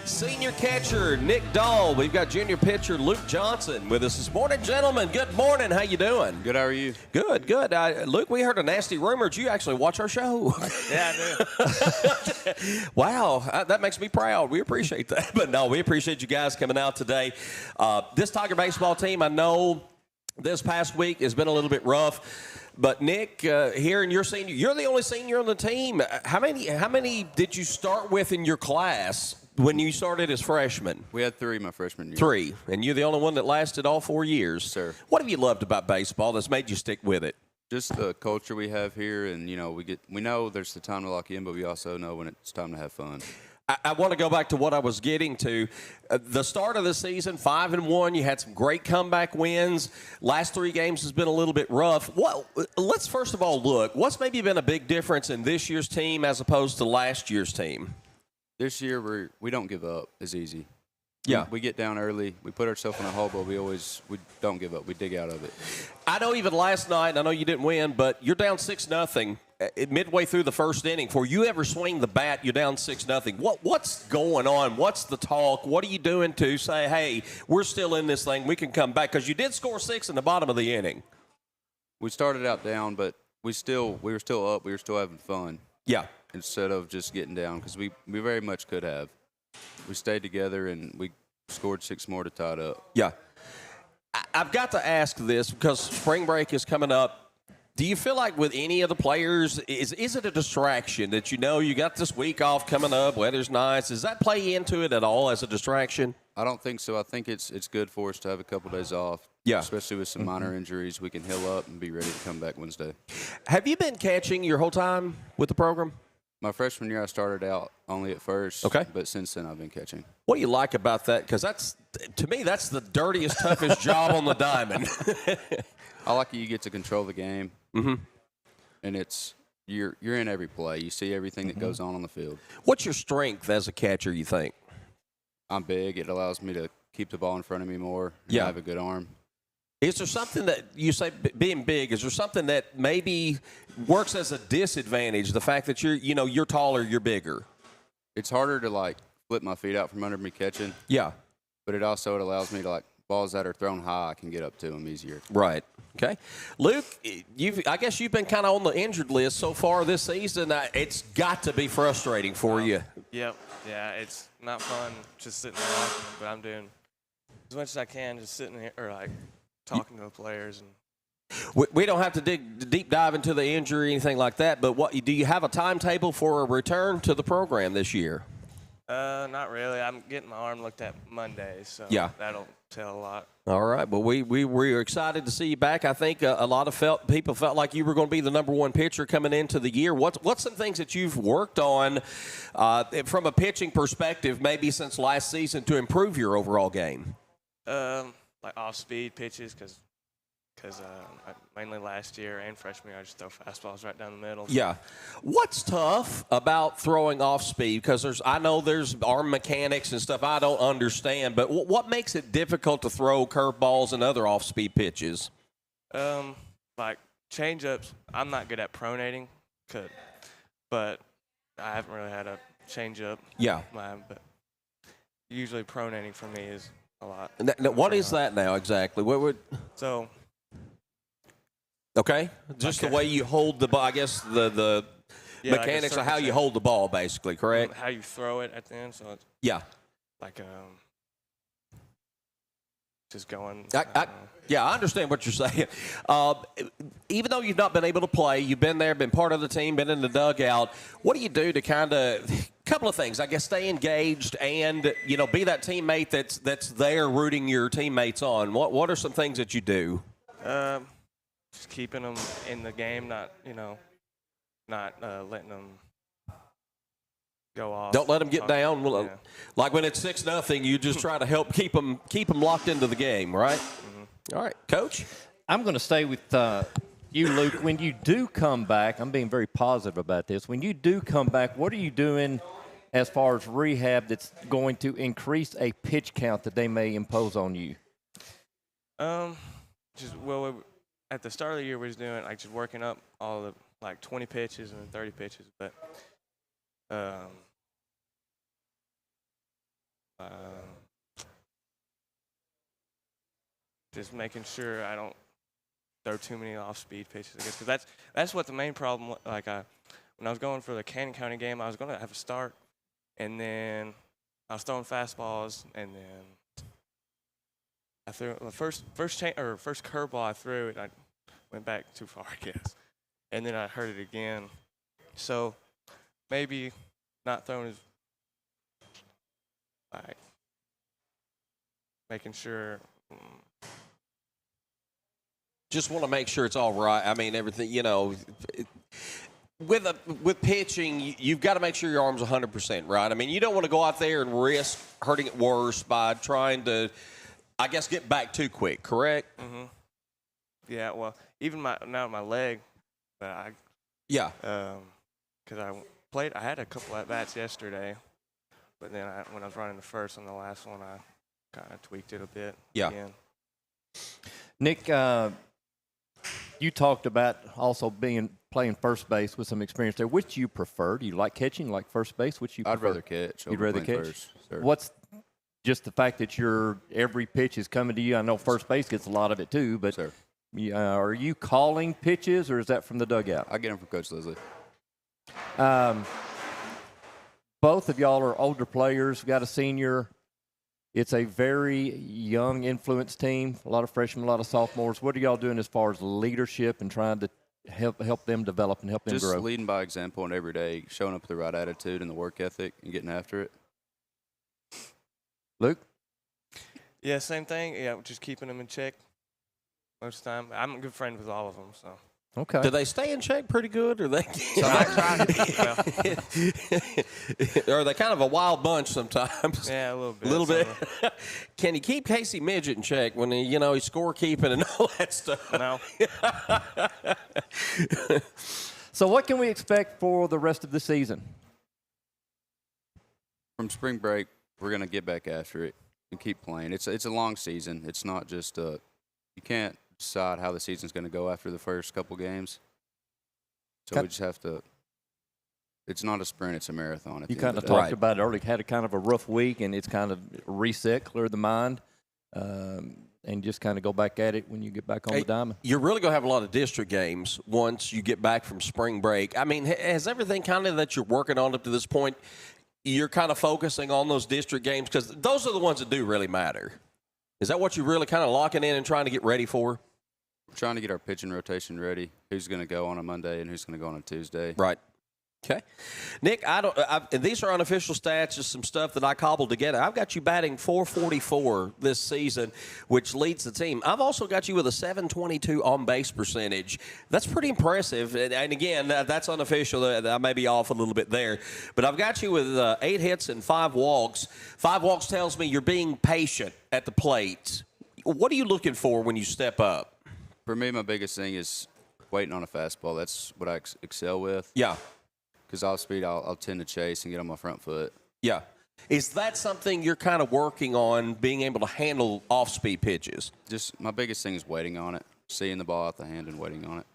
senior catcher Nick Dahl. We've got junior pitcher Luke Johnson with us this morning. Gentlemen, good morning. How you doing? Good. How are you? Good, good. Luke, we heard a nasty rumor that you actually watch our show. Yeah, I do. Wow, that makes me proud. We appreciate that. But no, we appreciate you guys coming out today. This Tiger baseball team, I know this past week has been a little bit rough. But Nick, here in your senior, you're the only senior on the team. How many did you start with in your class when you started as freshmen? We had 3 my freshman year. 3, and you're the only one that lasted all 4 years. Sir. What have you loved about baseball that's made you stick with it? Just the culture we have here, and we know there's the time to lock in, but we also know when it's time to have fun. I want to go back to what I was getting to. The start of the season, 5-1. You had some great comeback wins. Last 3 games has been a little bit rough. Let's first of all look. What's maybe been a big difference in this year's team as opposed to last year's team? This year, we don't give up as easy. Yeah. We get down early. We put ourselves in a hole, but we don't give up. We dig out of it. I know even last night, I know you didn't win, but you're down 6-0 midway through the first inning. Before you ever swing the bat, you're down 6-0. What's going on? What's the talk? What are you doing to say, hey, we're still in this thing. We can come back? Because you did score 6 in the bottom of the inning. We started out down, but we were still up. We were still having fun. Yeah. Instead of just getting down, because we very much could have. We stayed together, and we scored 6 more to tie it up. Yeah. I've got to ask this because spring break is coming up. Do you feel like with any of the players, is it a distraction that you got this week off coming up, weather's nice? Does that play into it at all as a distraction? I don't think so. I think it's good for us to have a couple days off. Yeah. Especially with some minor injuries. We can heal up and be ready to come back Wednesday. Have you been catching your whole time with the program? My freshman year, I started out only at first. Okay. But since then, I've been catching. What do you like about that? Because to me, that's the dirtiest, toughest job on the diamond. I like that you get to control the game. Mm-hmm. And you're in every play. You see everything that goes on the field. What's your strength as a catcher, you think? I'm big. It allows me to keep the ball in front of me more. Yeah. I have a good arm. Is there something that you say being big? Is there something that maybe works as a disadvantage? The fact that you're taller, you're bigger. It's harder to flip my feet out from under me catching. Yeah, but it allows me to balls that are thrown high, I can get up to them easier. Right. Okay, Luke, I guess you've been kind of on the injured list so far this season. It's got to be frustrating for you. Yep. Yeah, it's not fun just sitting there watching them, but I'm doing as much as I can, just sitting here or talking to the players and We don't have to deep dive into the injury or anything like that, but do you have a timetable for a return to the program this year? Not really. I'm getting my arm looked at Monday, so that'll tell a lot. All right. Well, we were excited to see you back. I think a lot of people felt like you were going to be the number one pitcher coming into the year. What's some things that you've worked on from a pitching perspective, maybe since last season, to improve your overall game? Like off-speed pitches, because mainly last year and freshman year, I just throw fastballs right down the middle. Yeah. What's tough about throwing off speed? Because I know there's arm mechanics and stuff I don't understand, but what makes it difficult to throw curveballs and other off-speed pitches? Like change-ups, I'm not good at pronating, but I haven't really had a change-up. Yeah. But usually pronating for me is a lot. Now, what is that now exactly? So... Okay, just the way you hold the ball. I guess the mechanics of how you hold the ball, basically, correct? How you throw it at the end, so it's like just going. I understand what you're saying. Even though you've not been able to play, you've been there, been part of the team, been in the dugout. What do you do to kind of? Couple of things, I guess, stay engaged and be that teammate that's there rooting your teammates on. What are some things that you do? Just keeping them in the game, not letting them go off. Don't let them get down. Yeah. Like when it's 6-0, you just try to help keep them locked into the game, right? Mm-hmm. All right, Coach. I'm going to stay with you, Luke. When you do come back, I'm being very positive about this. When you do come back, what are you doing as far as rehab that's going to increase a pitch count that they may impose on you? At the start of the year, we was doing just working up all the 20 pitches and 30 pitches, but just making sure I don't throw too many off-speed pitches, I guess, because that's what the main problem. When I was going for the Canyon County game, I was going to have a start, and then I was throwing fastballs, and then I threw the first curveball I threw it. I went back too far, I guess, and then I heard it again. So maybe not throwing as making sure. Just want to make sure it's all right. I mean, everything. With pitching, you've got to make sure your arm's 100%, right? I mean, you don't want to go out there and risk hurting it worse by trying to, I guess, get back too quick, correct? Mm-hmm. Yeah, well, even my leg, because I had a couple at bats yesterday, but then when I was running the first and the last one, I kind of tweaked it a bit. Yeah. Again. Nick, you talked about also playing first base with some experience there. Which you prefer? Do you like catching? You like first base? Which you prefer? I'd rather catch. You'd rather catch? First, sir. What's just the fact that every pitch is coming to you? I know first base gets a lot of it too, but are you calling pitches or is that from the dugout? I get them from Coach Leslie. Both of y'all are older players. Got a senior. It's a very young influence team. A lot of freshmen, a lot of sophomores. What are y'all doing as far as leadership and trying to help them develop and help them grow? Just leading by example and every day, showing up with the right attitude and the work ethic and getting after it. Luke? Yeah, same thing. Yeah, just keeping them in check most of the time. I'm a good friend with all of them, so. Okay. Do they stay in check pretty good, or they? Or are they kind of a wild bunch sometimes? Yeah, a little bit. A little bit. Can you keep Casey Midget in check when he's scorekeeping and all that stuff? No. So what can we expect for the rest of the season? From spring break, we're going to get back after it and keep playing. It's a long season. It's not just you can't decide how the season's going to go after the first couple games. So we just have to. It's not a sprint; it's a marathon. You kind of talked about it earlier. Had a kind of a rough week, and it's kind of reset, clear the mind, and just kind of go back at it when you get back on the diamond. You're really going to have a lot of district games once you get back from spring break. I mean, has everything kind of that you're working on up to this point, you're kind of focusing on those district games because those are the ones that do really matter? Is that what you're really kind of locking in and trying to get ready for? We're trying to get our pitching rotation ready. Who's going to go on a Monday and who's going to go on a Tuesday. Right. Okay. Nick, and these are unofficial stats, just some stuff that I cobbled together. I've got you batting .444 this season, which leads the team. I've also got you with a .722 on-base percentage. That's pretty impressive. And again, that's unofficial. I may be off a little bit there. But I've got you with 8 hits and 5 walks. 5 walks tells me you're being patient at the plate. What are you looking for when you step up? For me, my biggest thing is waiting on a fastball. That's what I excel with. Yeah. Because off speed, I'll tend to chase and get on my front foot. Yeah. Is that something you're kind of working on, being able to handle off-speed pitches? Just my biggest thing is waiting on it, seeing the ball out the hand and waiting on it.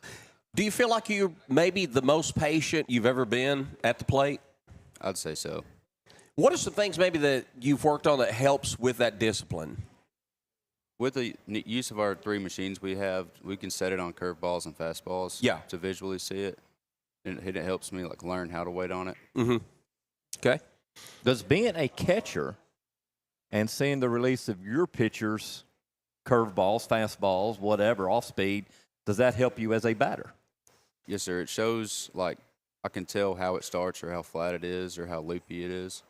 Do you feel like you're maybe the most patient you've ever been at the plate? I'd say so. What are some things maybe that you've worked on that helps with that discipline? With the use of our 3 machines we have, we can set it on curveballs and fastballs to visually see it. And it helps me learn how to wait on it. Mm-hmm. Okay. Does being a catcher and seeing the release of your pitchers, curveballs, fastballs, whatever, off speed, does that help you as a batter? Yes, sir. It shows I can tell how it starts or how flat it is or how loopy it is.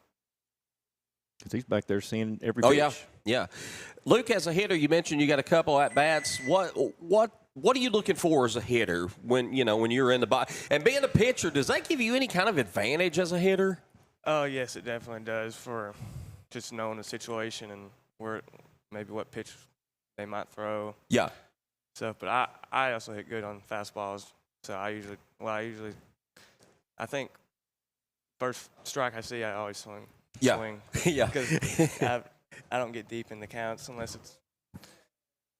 Because he's back there seeing every pitch. Oh, yeah. Yeah. Luke, as a hitter, you mentioned you got a couple at-bats. What are you looking for as a hitter when you're in the box? And being a pitcher, does that give you any kind of advantage as a hitter? Oh, yes, it definitely does for just knowing the situation and what pitch they might throw. Yeah. So, but I also hit good on fastballs. So I think first strike I see, I always swing. Yeah. Swing. Yeah. Because I don't get deep in the counts unless it's.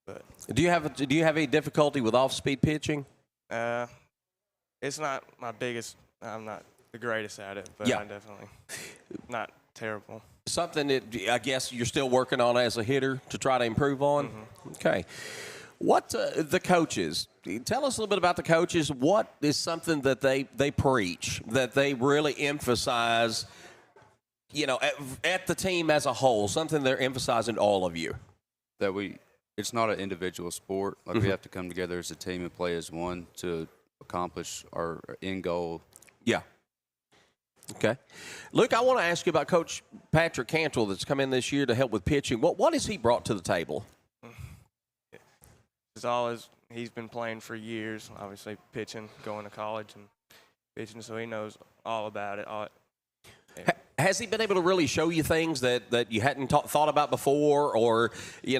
But do you have any difficulty with off-speed pitching? It's not my biggest. I'm not the greatest at it, but I'm definitely not terrible. Something that I guess you're still working on as a hitter to try to improve on? Mm-hmm. Okay. What the coaches, tell us a little bit about the coaches. What is something that they preach, that they really emphasize, at the team as a whole, something they're emphasizing to all of you? That it's not an individual sport. We have to come together as a team and play as one to accomplish our end goal. Yeah. Okay. Luke, I want to ask you about Coach Patrick Cantrell that's come in this year to help with pitching. What has he brought to the table? He's been playing for years, obviously pitching, going to college and pitching, so he knows all about it. Has he been able to really show you things that you hadn't thought about before, or, be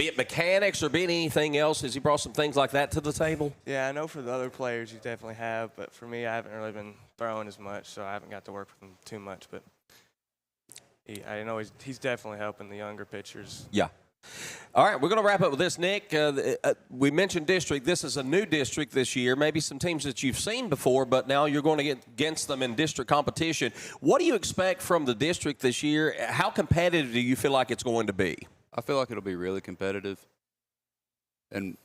it mechanics or be it anything else? Has he brought some things like that to the table? Yeah, I know for the other players you definitely have, but for me I haven't really been throwing as much, so I haven't got to work with him too much. But I know he's definitely helping the younger pitchers. Yeah. All right, we're going to wrap up with this, Nick. We mentioned district. This is a new district this year. Maybe some teams that you've seen before, but now you're going to get against them in district competition. What do you expect from the district this year? How competitive do you feel like it's going to be? I feel like it'll be really competitive. And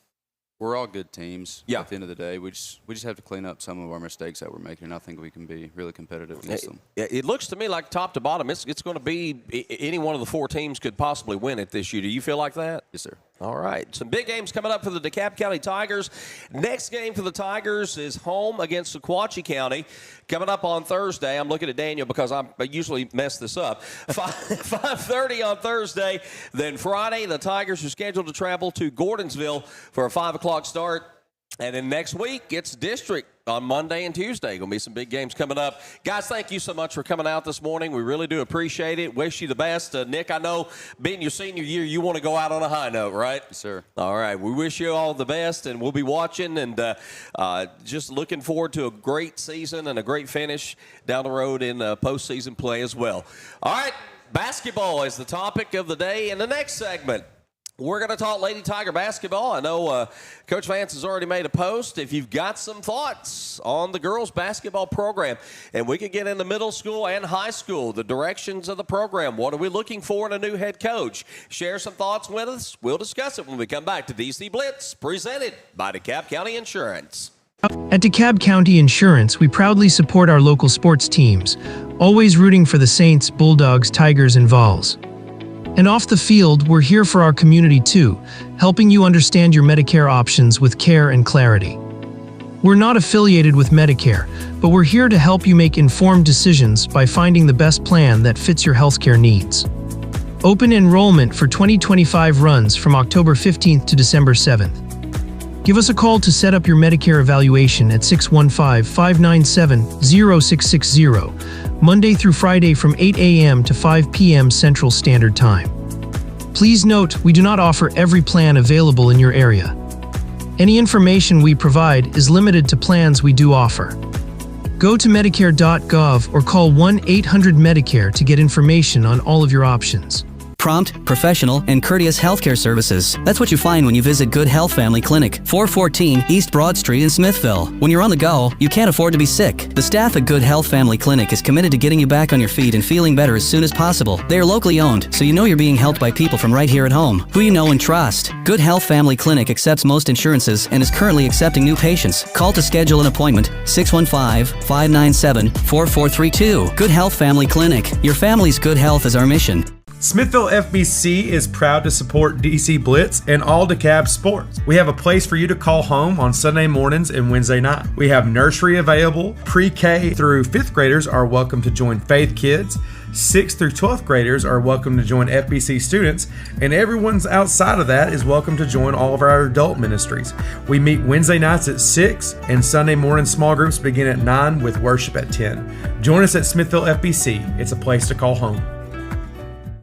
we're all good teams. Yeah. At the end of the day, we just have to clean up some of our mistakes that we're making. And I think we can be really competitive against them. It looks to me like top to bottom, it's going to be any one of the 4 teams could possibly win it this year. Do you feel like that? Yes, sir. All right. Some big games coming up for the DeKalb County Tigers. Next game for the Tigers is home against Sequatchie County. Coming up on Thursday. I'm looking at Daniel because I usually mess this up. 5:30 on Thursday. Then Friday, the Tigers are scheduled to travel to Gordonsville for a 5 o'clock start. And then next week, it's district on Monday and Tuesday. Going to be some big games coming up. Guys, thank you so much for coming out this morning. We really do appreciate it. Wish you the best. Nick, I know being your senior year, you want to go out on a high note, right? Yes, sir. All right. We wish you all the best, and we'll be watching and just looking forward to a great season and a great finish down the road in postseason play as well. All right. Basketball is the topic of the day in the next segment. We're going to talk Lady Tiger basketball. I know Coach Vance has already made a post. If you've got some thoughts on the girls basketball program, and we can get into middle school and high school, the directions of the program, what are we looking for in a new head coach? Share some thoughts with us. We'll discuss it when we come back to DC Blitz, presented by DeKalb County Insurance. At DeKalb County Insurance, we proudly support our local sports teams, always rooting for the Saints, Bulldogs, Tigers, and Vols. And off the field, we're here for our community too, helping you understand your Medicare options with care and clarity. We're not affiliated with Medicare, but we're here to help you make informed decisions by finding the best plan that fits your healthcare needs. Open enrollment for 2025 runs from October 15th to December 7th. Give us a call to set up your Medicare evaluation at 615-597-0660, Monday through Friday from 8 a.m. to 5 p.m. Central Standard Time. Please note, we do not offer every plan available in your area. Any information we provide is limited to plans we do offer. Go to Medicare.gov or call 1-800-MEDICARE to get information on all of your options. Prompt, professional, and courteous healthcare services. That's what you find when you visit Good Health Family Clinic, 414 East Broad Street in Smithville. When you're on the go, you can't afford to be sick. The staff at Good Health Family Clinic is committed to getting you back on your feet and feeling better as soon as possible. They are locally owned, so you know you're being helped by people from right here at home, who you know and trust. Good Health Family Clinic accepts most insurances and is currently accepting new patients. Call to schedule an appointment, 615-597-4432. Good Health Family Clinic. Your family's good health is our mission. Smithville FBC is proud to support DC Blitz and all DeKalb Sports. We have a place for you to call home on Sunday mornings and Wednesday night. We have nursery available. Pre-K through 5th graders are welcome to join Faith Kids. 6th through 12th graders are welcome to join FBC students, and everyone's outside of that is welcome to join all of our adult ministries. We meet Wednesday nights at 6, and Sunday morning small groups begin at 9 with worship at 10. Join us at Smithville FBC. It's a place to call home.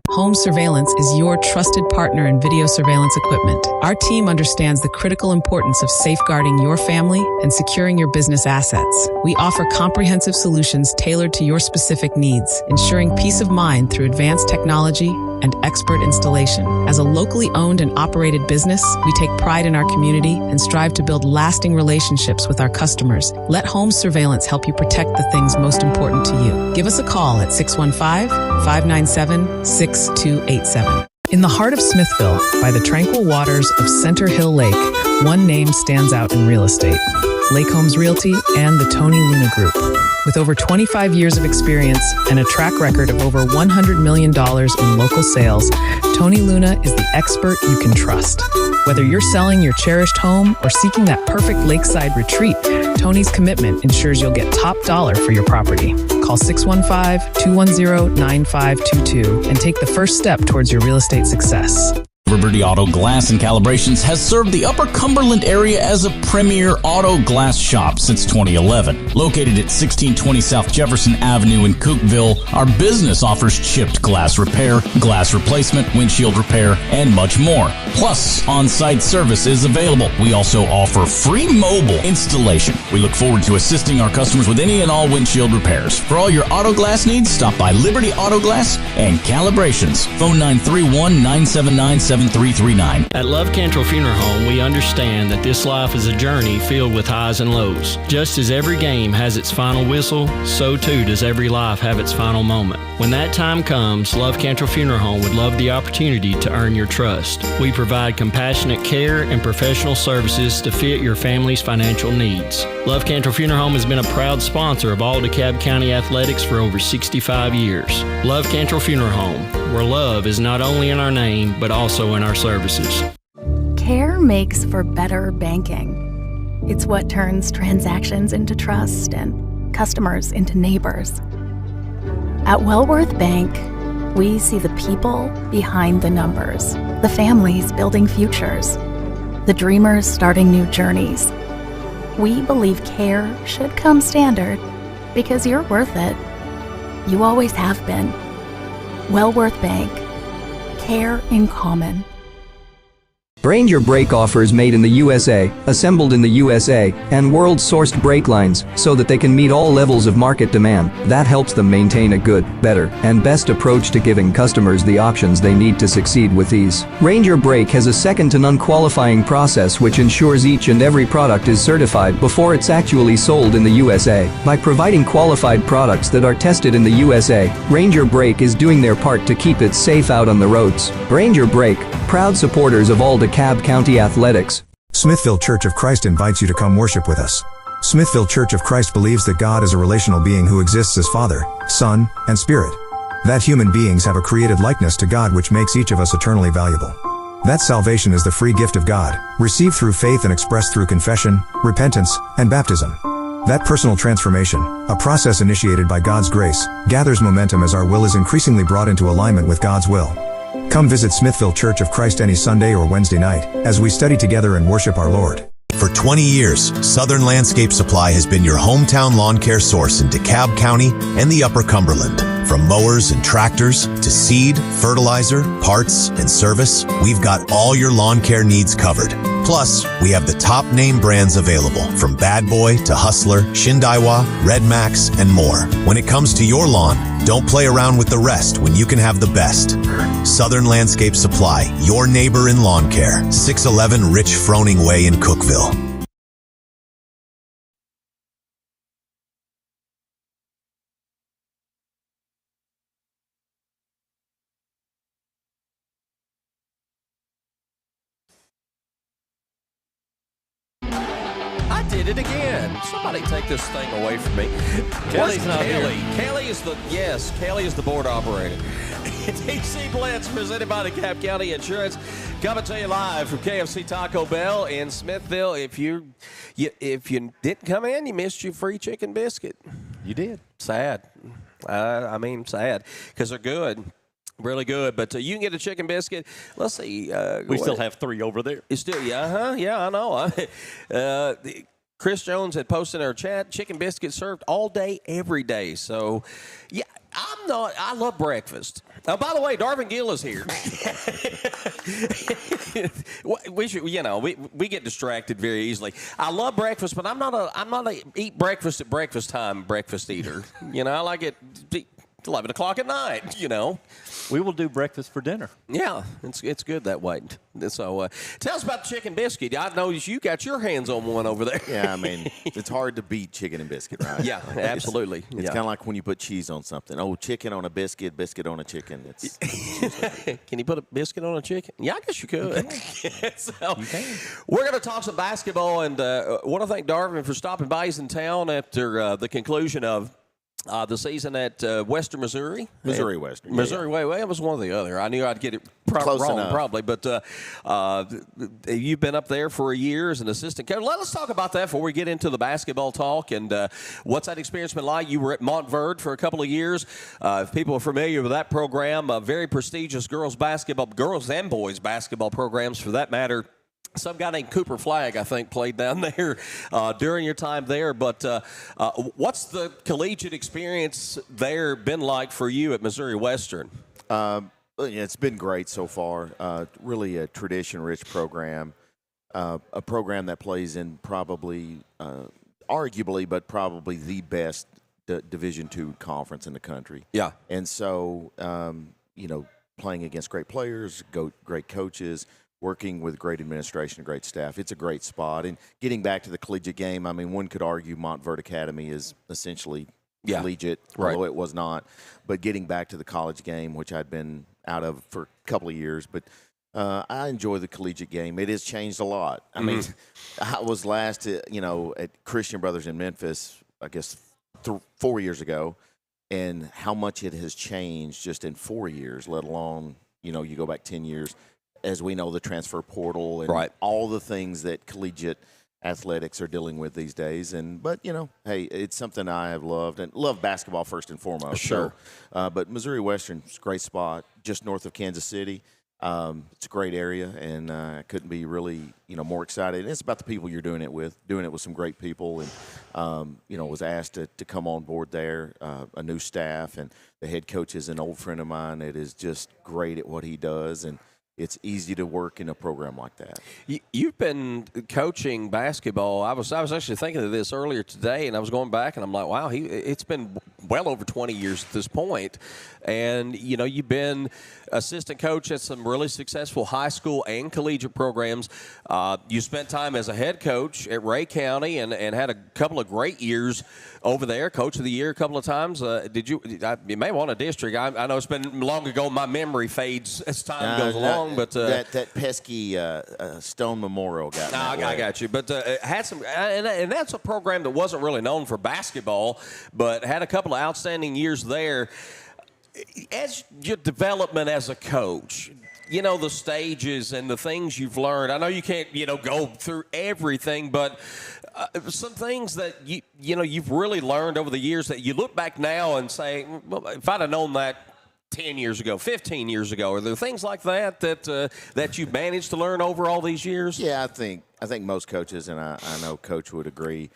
Home Surveillance is your trusted partner in video surveillance equipment. Our team understands the critical importance of safeguarding your family and securing your business assets. We offer comprehensive solutions tailored to your specific needs, ensuring peace of mind through advanced technology and expert installation. As a locally owned and operated business, we take pride in our community and strive to build lasting relationships with our customers. Let Home Surveillance help you protect the things most important to you. Give us a call at 615-597-6287. In the heart of Smithville, by the tranquil waters of Center Hill Lake, one name stands out in real estate: Lake Homes Realty and the Tony Luna Group. With over 25 years of experience and a track record of over $100 million in local sales, Tony Luna is the expert you can trust. Whether you're selling your cherished home or seeking that perfect lakeside retreat, Tony's commitment ensures you'll get top dollar for your property. Call 615-210-9522 and take the first step towards your real estate success. Liberty Auto Glass and Calibrations has served the Upper Cumberland area as a premier auto glass shop since 2011. Located at 1620 South Jefferson Avenue in Cookville, our business offers chipped glass repair, glass replacement, windshield repair, and much more. Plus, on-site service is available. We also offer free mobile installation. We look forward to assisting our customers with any and all windshield repairs. For all your auto glass needs, stop by Liberty Auto Glass and Calibrations. Phone 931-979-7339. At Love Cantrell Funeral Home, we understand that this life is a journey filled with highs and lows. Just as every game has its final whistle, so too does every life have its final moment. When that time comes, Love Cantrell Funeral Home would love the opportunity to earn your trust. We provide compassionate care and professional services to fit your family's financial needs. Love Cantrell Funeral Home has been a proud sponsor of all DeKalb County athletics for over 65 years. Love Cantrell Funeral Home, where love is not only in our name, but also in our services. Care makes for better banking. It's what turns transactions into trust and customers into neighbors. At Wellworth Bank, we see the people behind the numbers, the families building futures, the dreamers starting new journeys. We believe care should come standard because you're worth it. You always have been. Wellworth Bank. Care in common. Brain Your Brake offers made in the USA, assembled in the USA, and world-sourced brake lines so that they can meet all levels of market demand. That helps them maintain a good, better, and best approach to giving customers the options they need to succeed with ease. Ranger Brake has a second-to-none qualifying process which ensures each and every product is certified before it's actually sold in the USA. By providing qualified products that are tested in the USA, Ranger Brake is doing their part to keep it safe out on the roads. Ranger Brake, proud supporters of all DeKalb County athletics. Smithville Church of Christ invites you to come worship with us. Smithville Church of Christ believes that God is a relational being who exists as Father, Son, and Spirit. That human beings have a created likeness to God which makes each of us eternally valuable. That salvation is the free gift of God, received through faith and expressed through confession, repentance, and baptism. That personal transformation, a process initiated by God's grace, gathers momentum as our will is increasingly brought into alignment with God's will. Come visit Smithville Church of Christ any Sunday or Wednesday night, as we study together and worship our Lord. For 20 years, Southern Landscape Supply has been your hometown lawn care source in DeKalb County and the Upper Cumberland. From mowers and tractors to seed, fertilizer, parts, and service, we've got all your lawn care needs covered. Plus, we have the top name brands available, from Bad Boy to Hustler, Shindaiwa, Red Max, and more. When it comes to your lawn, don't play around with the rest when you can have the best. Southern Landscape Supply, your neighbor in lawn care. 611 Rich Froning Way in Cookeville. I did it again. Somebody take this thing away from me. Kelly's not here. Kelly is Kelly is the board operator. DC Blitz presented by DeKalb County Insurance, coming to you live from KFC Taco Bell in Smithville. If you didn't come in, you missed your free chicken biscuit. You did. Sad. Sad, because they're good. Really good, but you can get a chicken biscuit. Let's see. We still have 3 over there. It's still, I know. Chris Jones had posted in our chat, chicken biscuits served all day, every day. So, yeah, I love breakfast. By the way, Darvin Gill is here. we should, we get distracted very easily. I love breakfast, but I'm not a eat breakfast at breakfast time breakfast eater. I like it 11 o'clock at night, We will do breakfast for dinner. Yeah, it's good that way. So tell us about the chicken biscuit. I noticed you got your hands on one over there. Yeah, it's hard to beat chicken and biscuit, right? Yeah, absolutely. It's kind of like when you put cheese on something. Oh, chicken on a biscuit, biscuit on a chicken. Can you put a biscuit on a chicken? Yeah, I guess you could. So, you can. We're going to talk some basketball, and want to thank Darvin for stopping by. He's in town after the conclusion of the season at Western Missouri. Missouri Western. Missouri, wait, it was one or the other. I knew I'd get it Close wrong enough. probably, but you've been up there for a year as an assistant coach. Let's talk about that before we get into the basketball talk, and what's that experience been like? You were at Montverde for a couple of years. If people are familiar with that program, very prestigious girls and boys basketball programs for that matter. Some guy named Cooper Flagg, I think, played down there during your time there. But what's the collegiate experience there been like for you at Missouri Western? It's been great so far. Really a tradition-rich program, a program that plays in probably, arguably, but probably the best Division II conference in the country. Yeah. And so, playing against great players, great coaches, working with great administration and great staff. It's a great spot. And getting back to the collegiate game, one could argue Montverde Academy is essentially collegiate, although it was not. But getting back to the college game, which I'd been out of for a couple of years, but I enjoy the collegiate game. It has changed a lot. I was last, at Christian Brothers in Memphis, I guess 4 years ago, and how much it has changed just in 4 years, let alone, you go back 10 years. As we know, the transfer portal and all the things that collegiate athletics are dealing with these days. But hey, it's something I have loved and love basketball first and foremost. Sure. So, but Missouri Western's a great spot, just north of Kansas City. It's a great area, and I couldn't be really more excited. And it's about the people you're doing it with some great people, and was asked to come on board there, a new staff, and the head coach is an old friend of mine that is just great at what he does, and it's easy to work in a program like that. You've been coaching basketball. I was actually thinking of this earlier today, and I was going back, and I'm like, wow, it's been well over 20 years at this point. And, you've been assistant coach at some really successful high school and collegiate programs. You spent time as a head coach at Ray County and had a couple of great years over there, coach of the year a couple of times. You may have won a district. I know it's been long ago. My memory fades as time goes along. But that pesky Stone Memorial got me. I got you. But had some, and that's a program that wasn't really known for basketball, but had a couple of outstanding years there. As your development as a coach, the stages and the things you've learned. I know you can't, go through everything, but some things that you've really learned over the years that you look back now and say, well, if I'd have known that 10 years ago, 15 years ago, are there things like that you've managed to learn over all these years? Yeah, I think most coaches, and I know Coach would agree.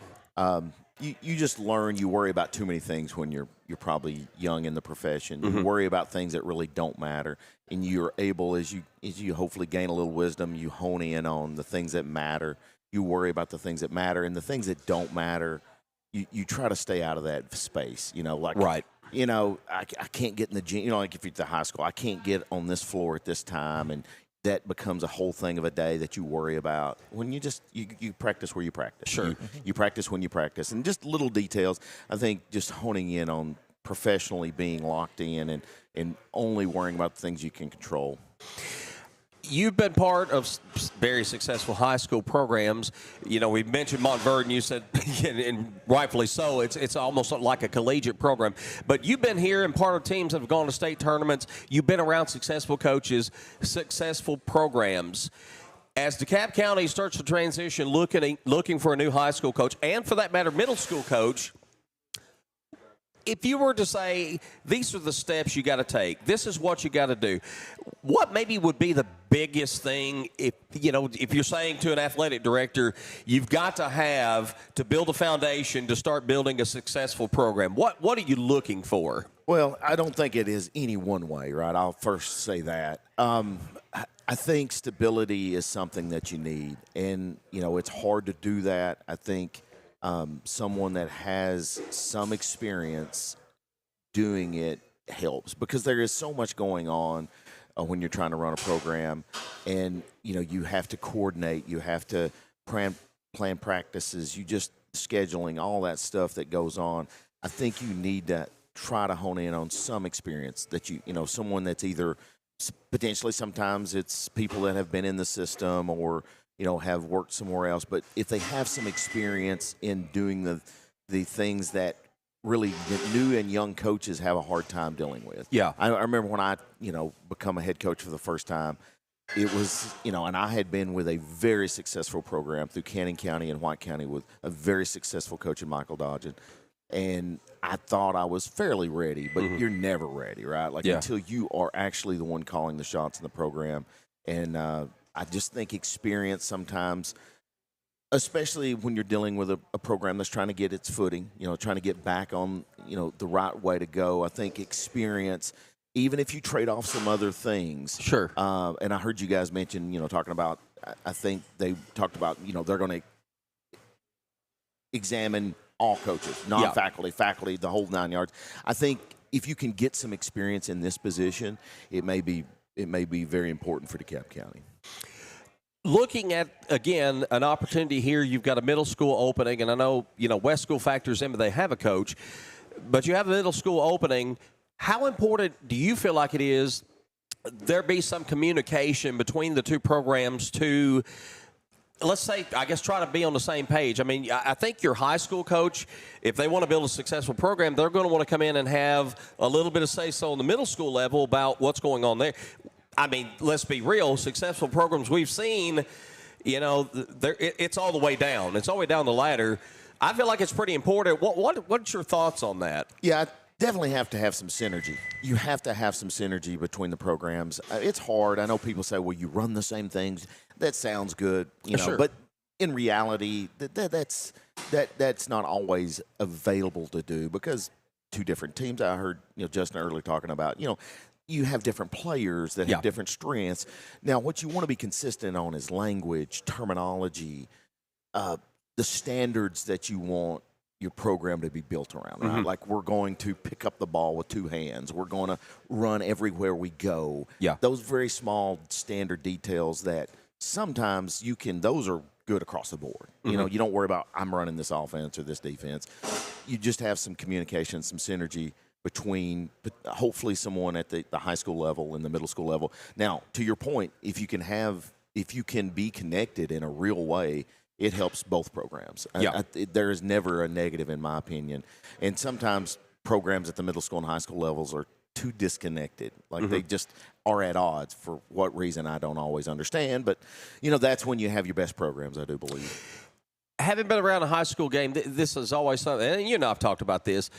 You just learn. You worry about too many things when you're probably young in the profession. You worry about things that really don't matter, and you're able, as you hopefully gain a little wisdom, you hone in on the things that matter. You worry about the things that matter, and the things that don't matter, you try to stay out of that space. Right. I can't get in the gym. Like if you're at the high school, I can't get on this floor at this time, and that becomes a whole thing of a day that you worry about when you practice where you practice. Sure. You practice when you practice. And just little details, I think just honing in on professionally being locked in and only worrying about the things you can control. You've been part of very successful high school programs. We mentioned Montverde, you said, and rightfully so, it's almost like a collegiate program. But you've been here and part of teams that have gone to state tournaments. You've been around successful coaches, successful programs. As DeKalb County starts to transition, looking for a new high school coach, and for that matter, middle school coach, if you were to say, these are the steps you got to take, this is what you got to do, what maybe would be the biggest thing if you're saying to an athletic director, you've got to have to build a foundation to start building a successful program? What are you looking for? Well, I don't think it is any one way, right? I'll first say that. I think stability is something that you need, and, it's hard to do that. I think someone that has some experience doing it helps, because there is so much going on when you're trying to run a program, and you have to coordinate, you have to plan practices, scheduling, all that stuff that goes on. I think you need to try to hone in on some experience that someone that's either potentially, sometimes it's people that have been in the system or have worked somewhere else. But if they have some experience in doing the things that really new and young coaches have a hard time dealing with. Yeah. I remember when I, become a head coach for the first time, it was, and I had been with a very successful program through Cannon County and White County with a very successful coach in Michael Dodgen. And I thought I was fairly ready, but you're never ready, right? Until you are actually the one calling the shots in the program. And I just think experience sometimes, especially when you're dealing with a program that's trying to get its footing, trying to get back on, the right way to go. I think experience, even if you trade off some other things. Sure. And I heard you guys mention, talking about, I think they talked about, they're going to examine all coaches, non-faculty, faculty, the whole 9 yards. I think if you can get some experience in this position, it may be very important for DeKalb County. Looking at, again, an opportunity here, you've got a middle school opening, and I know, West School factors in, but they have a coach, but you have a middle school opening. How important do you feel like it is there be some communication between the two programs to, let's say, I guess, try to be on the same page? I mean, I think your high school coach, if they want to build a successful program, they're going to want to come in and have a little bit of say-so on the middle school level about what's going on there. I mean, let's be real, successful programs we've seen, it's all the way down. It's all the way down the ladder. I feel like it's pretty important. What's your thoughts on that? Yeah, definitely have to have some synergy. You have to have some synergy between the programs. It's hard. I know people say, well, you run the same things. That sounds good, Sure. But in reality, that's not always available to do, because two different teams. I heard Justin earlier talking about, you have different players that have different strengths. Now, what you want to be consistent on is language, terminology, the standards that you want your program to be built around, right? Like, we're going to pick up the ball with two hands. We're going to run everywhere we go. Yeah. Those very small standard details that sometimes those are good across the board. You don't worry about, I'm running this offense or this defense. You just have some communication, some synergy between hopefully someone at the high school level and the middle school level. Now, to your point, if you can be connected in a real way, it helps both programs. Yeah. There is never a negative, in my opinion. And sometimes programs at the middle school and high school levels are too disconnected. Like they just are at odds for what reason I don't always understand. But, that's when you have your best programs, I do believe. Having been around a high school game, this is always something, and I've talked about this.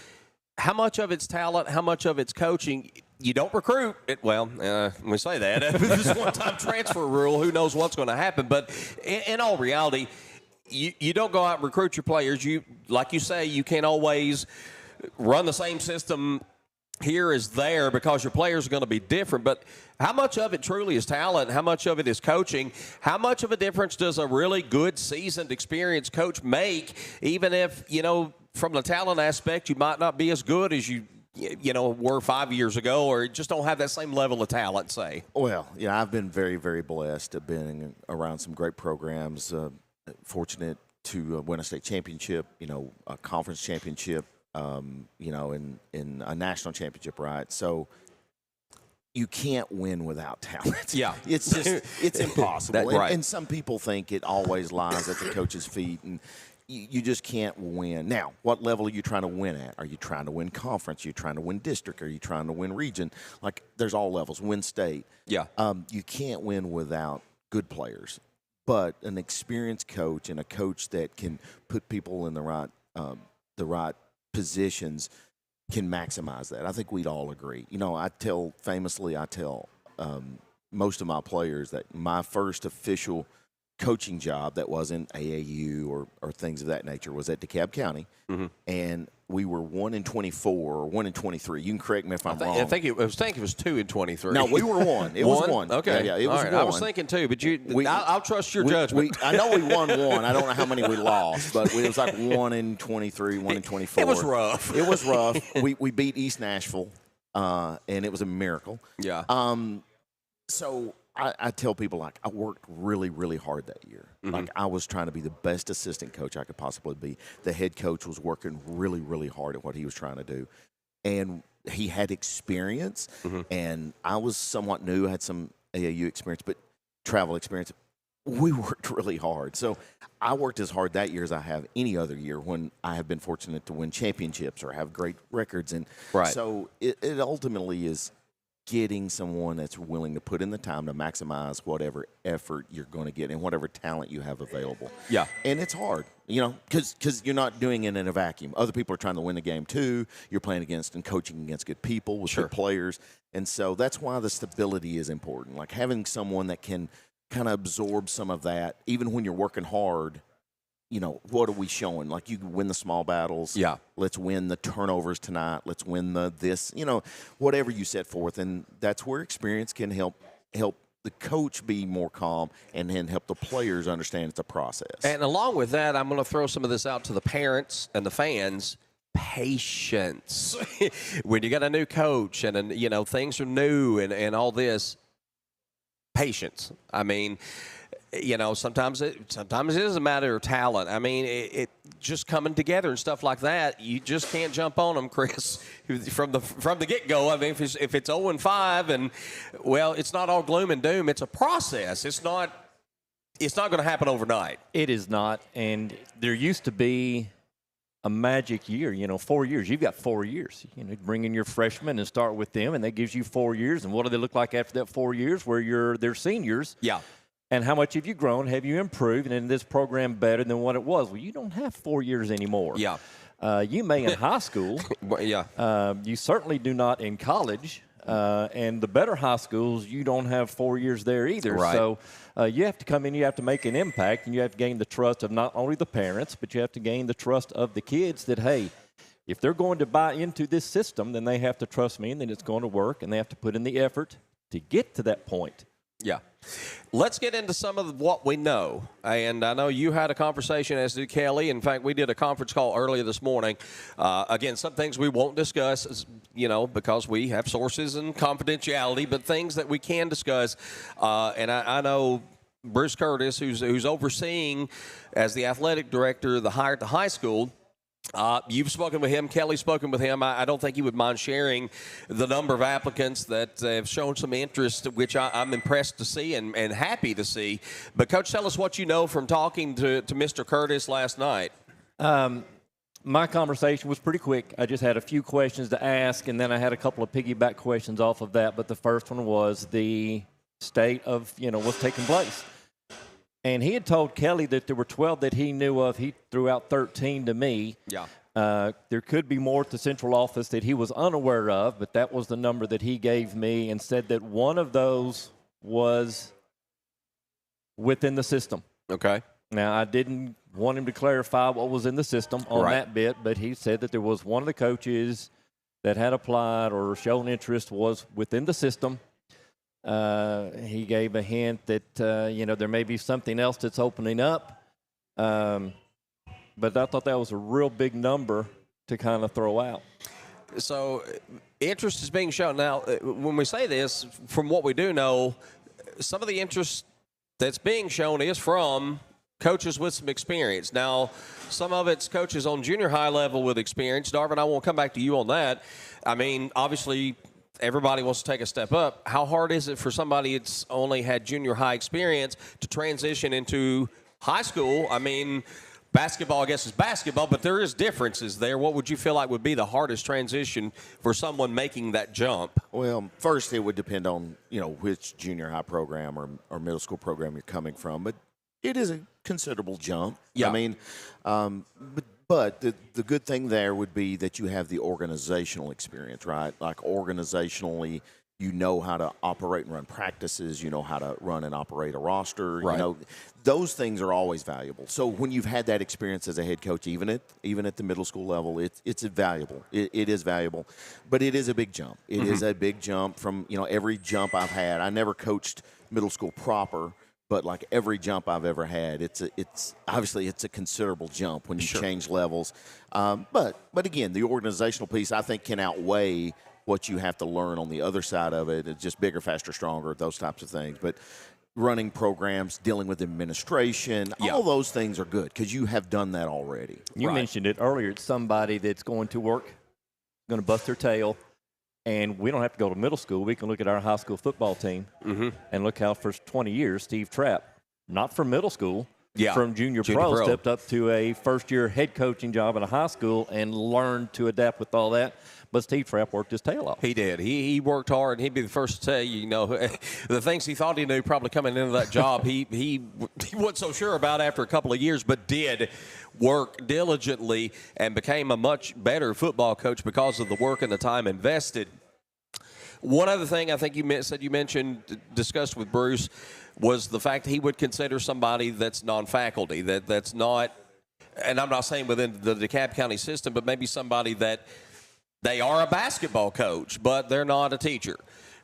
How much of it's talent, how much of it's coaching? You don't recruit it. Well, we say that. This one-time transfer rule, who knows what's going to happen. But in all reality, you don't go out and recruit your players. Like you say, you can't always run the same system here as there because your players are going to be different. But how much of it truly is talent? How much of it is coaching? How much of a difference does a really good, seasoned, experienced coach make, even if, from the talent aspect, you might not be as good as you were 5 years ago, or just don't have that same level of talent, say? Well, I've been very, very blessed. I've been around some great programs, fortunate to win a state championship, a conference championship, in a national championship, right? So you can't win without talent. Yeah. It's impossible. Right. And some people think it always lies at the coach's feet, and you just can't win. Now, what level are you trying to win at? Are you trying to win conference? Are you trying to win district? Are you trying to win region? Like, there's all levels. Win state. Yeah. You can't win without good players. But an experienced coach and a coach that can put people in the right positions can maximize that. I think we'd all agree. I tell most of my players that my first official coaching job that wasn't AAU or things of that nature was at DeKalb County, and we were 1-24 or 1-23. You can correct me if I'm wrong. I think it was 2-23. No, we were 1. It was 1. Okay, yeah, it was 1. I was thinking 2, but I'll trust your judgment. I know we won 1. I don't know how many we lost, but it was like 1-23, 1-24. It was rough. It was rough. We beat East Nashville, and it was a miracle. Yeah. So I tell people, I worked really, really hard that year. I was trying to be the best assistant coach I could possibly be. The head coach was working really, really hard at what he was trying to do. And he had experience, and I was somewhat new. I had some AAU experience, but travel experience. We worked really hard. So I worked as hard that year as I have any other year when I have been fortunate to win championships or have great records. And so it ultimately is getting someone that's willing to put in the time to maximize whatever effort you're going to get and whatever talent you have available. Yeah. And it's hard, because you're not doing it in a vacuum. Other people are trying to win the game too. You're playing against and coaching against good people with good players. And so that's why the stability is important. Like having someone that can kind of absorb some of that, even when you're working hard. What are we showing? Like, you win the small battles. Yeah. Let's win the turnovers tonight. Let's win whatever you set forth. And that's where experience can help the coach be more calm and then help the players understand it's a process. And along with that, I'm going to throw some of this out to the parents and the fans. Patience. When you got a new coach and, things are new and all this, patience. I mean, sometimes it is a matter of talent. I mean, it just coming together and stuff like that. You just can't jump on them, Chris, from the get-go. I mean, if it's 0-5 and it's not all gloom and doom. It's a process. It's not going to happen overnight. It is not. And there used to be a magic year, 4 years. You've got 4 years. Bring in your freshmen and start with them, and that gives you 4 years. And what do they look like after that 4 years where they're seniors? Yeah. And how much have you grown? Have you improved? And is this program better than what it was? Well, you don't have 4 years anymore. Yeah. You may in high school. Yeah. You certainly do not in college. And the better high schools, you don't have 4 years there either. Right. So you have to come in, you have to make an impact, and you have to gain the trust of not only the parents, but you have to gain the trust of the kids that, hey, if they're going to buy into this system, then they have to trust me, and then it's going to work, and they have to put in the effort to get to that point. Yeah. Let's get into some of what we know. And I know you had a conversation, as did Kelly. In fact, we did a conference call earlier this morning. Again, some things we won't discuss, because we have sources and confidentiality, but things that we can discuss. And I know Bruce Curtis, who's overseeing as the athletic director the hire at the high school. You've spoken with him. Kelly's spoken with him. I don't think he would mind sharing the number of applicants that have shown some interest, which I'm impressed to see and happy to see. But, Coach, tell us what you know from talking to Mr. Curtis last night. My conversation was pretty quick. I just had a few questions to ask, and then I had a couple of piggyback questions off of that. But the first one was the state of, what's taking place. And he had told Kelly that there were 12 that he knew of. He threw out 13 to me. Yeah. There could be more at the central office that he was unaware of, but that was the number that he gave me, and said that one of those was within the system. Okay. Now, I didn't want him to clarify what was in the system on that bit, but he said that there was one of the coaches that had applied or shown interest was within the system. He gave a hint that, there may be something else that's opening up. But I thought that was a real big number to kind of throw out. So interest is being shown. Now, when we say this, from what we do know, some of the interest that's being shown is from coaches with some experience. Now, some of it's coaches on junior high level with experience. Darvin, I won't come back to you on that. I mean, obviously, everybody wants to take a step up. How hard is it for somebody that's only had junior high experience to transition into high school? I mean, basketball, I guess, is basketball, but there is differences there. What would you feel like would be the hardest transition for someone making that jump? Well, first it would depend on, which junior high program or middle school program you're coming from, but it is a considerable jump. Yeah. I mean, but the good thing there would be that you have the organizational experience, right? Like organizationally, you know how to operate and run practices. You know how to run and operate a roster. Right. Those things are always valuable. So when you've had that experience as a head coach, even at the middle school level, it's valuable. It is valuable, but it is a big jump. It is a big jump from every jump I've had. I never coached middle school proper, but like every jump I've ever had, it's obviously a considerable jump when you change levels. But again, the organizational piece I think can outweigh what you have to learn on the other side of it. It's just bigger, faster, stronger, those types of things. But running programs, dealing with administration, all those things are good because you have done that already. You mentioned it earlier. It's somebody that's going to work, going to bust their tail, and we don't have to go to middle school. We can look at our high school football team and look how for 20 years Steve Trapp, not from middle school, from junior pro, stepped up to a first-year head coaching job in a high school and learned to adapt with all that. But Steve Trapp worked his tail off. He did. He worked hard, and he'd be the first to tell you, the things he thought he knew probably coming into that job, he wasn't so sure about after a couple of years, but did work diligently and became a much better football coach because of the work and the time invested. One other thing I think you discussed with Bruce was the fact that he would consider somebody that's non-faculty, that's not, and I'm not saying within the DeKalb County system, but maybe somebody that they are a basketball coach, but they're not a teacher.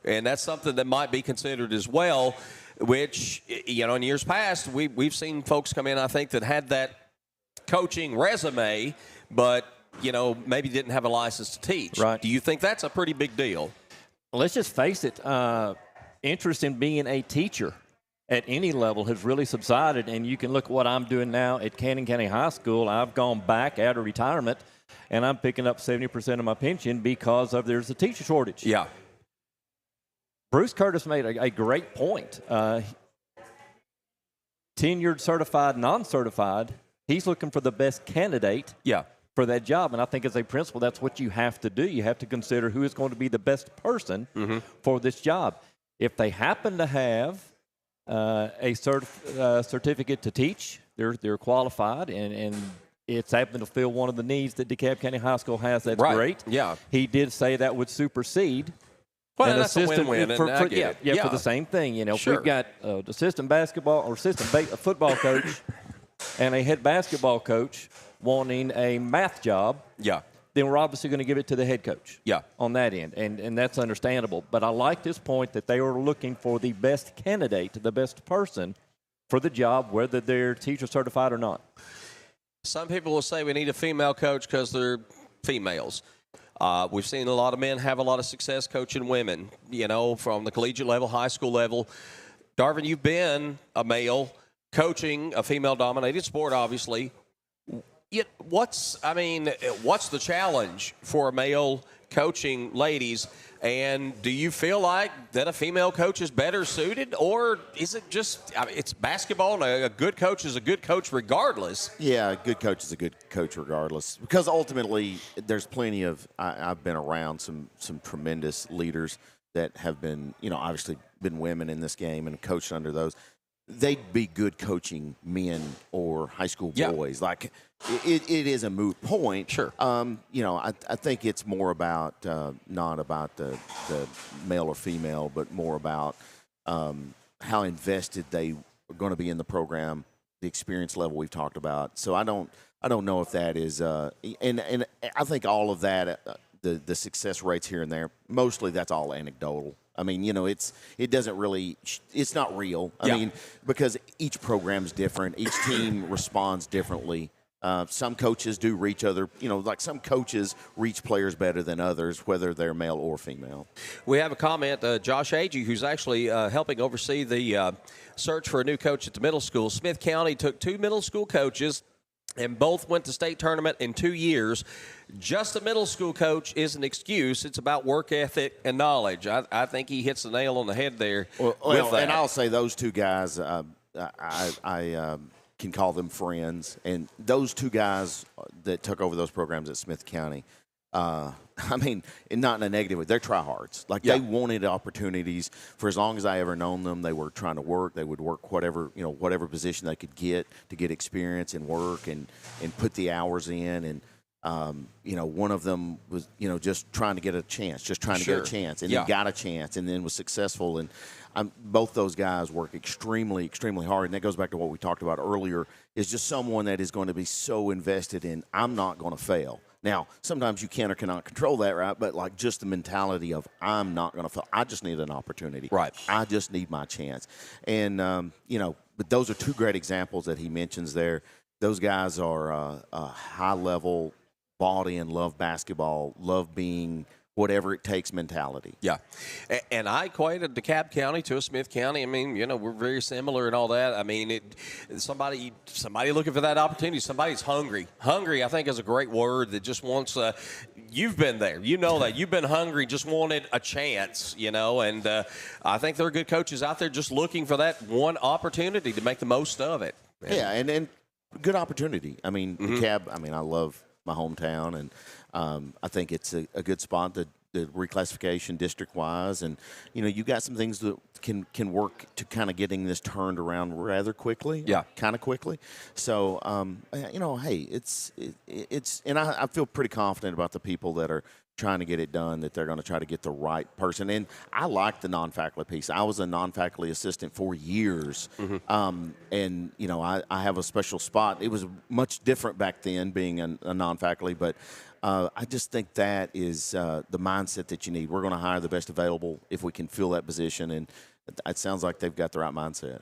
And that's something that might be considered as well, which, in years past, we've seen folks come in, I think, that had that coaching resume, but, maybe didn't have a license to teach. Right. Do you think that's a pretty big deal? Let's just face it. Interest in being a teacher at any level has really subsided, and you can look at what I'm doing now at Cannon County High School. I've gone back out of retirement, and I'm picking up 70% of my pension because there's a teacher shortage. Yeah. Bruce Curtis made a great point. Tenured, certified, non-certified, he's looking for the best candidate for that job. And I think as a principal, that's what you have to do. You have to consider who is going to be the best person for this job. If they happen to have a certificate to teach, they're qualified, and it's happened to fill one of the needs that DeKalb County High School has. That's great. Yeah. He did say that would supersede Well, that's a win-win. For the same thing. If we've got an assistant basketball or assistant football coach and a head basketball coach wanting a math job, then we're obviously going to give it to the head coach on that end, and that's understandable. But I like this point that they are looking for the best candidate, the best person for the job, whether they're teacher certified or not. Some people will say we need a female coach because they're females. We've seen a lot of men have a lot of success coaching women, from the collegiate level, high school level. Darvin, you've been a male coaching a female-dominated sport, obviously. What's the challenge for a male coaching ladies. And do you feel like that a female coach is better suited, or is it just it's basketball and a good coach is a good coach regardless? Yeah, a good coach is a good coach regardless, because ultimately there's plenty of I've been around some tremendous leaders that have been, obviously been women in this game and coached under those. They'd be good coaching men or high school boys. Like it is a moot point. Sure. I think it's more about not about the male or female, but more about how invested they are going to be in the program, the experience level we've talked about. So I don't know if that is and I think all of that the success rates here and there, mostly that's all anecdotal. I mean, it doesn't really, it's not real. I mean, because each program's different. Each team responds differently. Some coaches do reach other, like some coaches reach players better than others, whether they're male or female. We have a comment, Josh Agee, who's actually helping oversee the search for a new coach at the middle school. Smith County took 2 middle school coaches, and both went to state tournament in 2 years. Just a middle school coach is an excuse. It's about work ethic and knowledge. I think he hits the nail on the head there. Well, and I'll say those two guys, I can call them friends. And those two guys that took over those programs at Smith County, I mean, not in a negative way. They're tryhards. Like they wanted opportunities for as long as I ever known them. They were trying to work. They would work whatever position they could get to get experience and work and put the hours in. And one of them was just trying to get a chance, and then got a chance, and then was successful. And both those guys work extremely, extremely hard. And that goes back to what we talked about earlier. Is just someone that is going to be so invested in I'm not going to fail. Now, sometimes you can or cannot control that, right? But, like, just the mentality of I'm not going to fail. I just need an opportunity. Right. I just need my chance. And, but those are 2 great examples that he mentions there. Those guys are a high-level, bought-in, love basketball, love being whatever it takes mentality. Yeah. And I equated DeKalb County to a Smith County. I mean, we're very similar and all that. I mean, somebody looking for that opportunity, somebody's hungry. Hungry, I think, is a great word that just wants you've been there. You know that. You've been hungry, just wanted a chance, and I think there are good coaches out there just looking for that one opportunity to make the most of it. Yeah, and good opportunity. I mean, DeKalb, I love my hometown, and I think it's a good spot, the reclassification district-wise, and you got some things that can work to kind of getting this turned around rather quickly, kind of quickly. So hey, it's and I feel pretty confident about the people that are trying to get it done, that they're going to try to get the right person. And I like the non-faculty piece. I was a non-faculty assistant for years, and I have a special spot. It was much different back then being a non-faculty, but I just think that is the mindset that you need. We're going to hire the best available if we can fill that position, and it sounds like they've got the right mindset.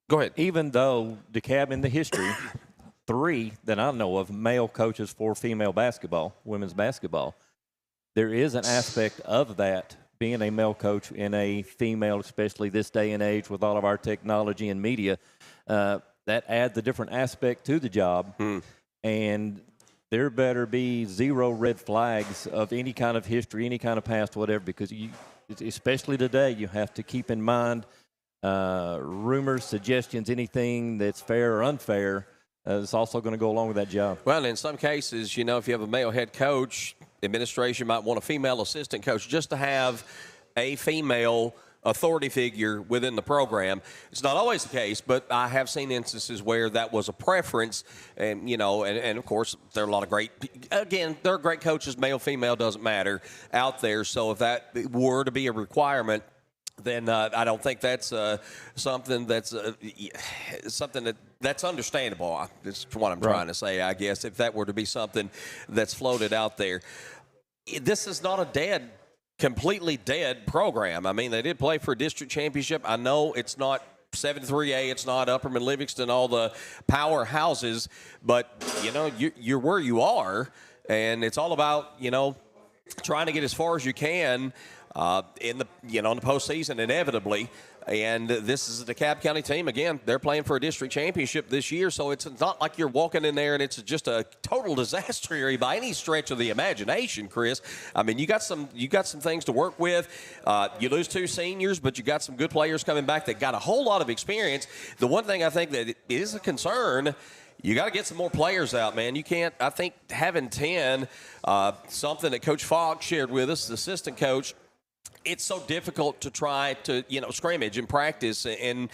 Go ahead. Even though DeKalb in the history, 3 that I know of male coaches for female basketball, women's basketball, there is an aspect of that being a male coach in a female, especially this day and age with all of our technology and media, that adds a different aspect to the job. And there better be 0 red flags of any kind of history, any kind of past, whatever, because especially today, you have to keep in mind rumors, suggestions, anything that's fair or unfair. It's also going to go along with that job. Well, in some cases, if you have a male head coach, administration might want a female assistant coach just to have a female authority figure within the program. It's not always the case, but I have seen instances where that was a preference. And, and of course, there are a lot of there are great coaches, male, female, doesn't matter out there. So if that were to be a requirement, then I don't think that's something that's that's understandable. That's what I'm trying to say, I guess, if that were to be something that's floated out there. This is not a completely dead program. I mean, they did play for a district championship. I know it's not 7-3A, it's not Upperman, Livingston, all the powerhouses, but, you're where you are, and it's all about, trying to get as far as you can in the in the postseason inevitably. And this is the DeKalb County team. Again, they're playing for a district championship this year, so it's not like you're walking in there and it's just a total disaster area by any stretch of the imagination, Chris. I mean, you got some things to work with. You lose 2 seniors, but you got some good players coming back that got a whole lot of experience. The one thing I think that is a concern, you got to get some more players out, man. You can't, I think having 10, something that Coach Fogg shared with us, the assistant coach, it's so difficult to try to, scrimmage and practice and,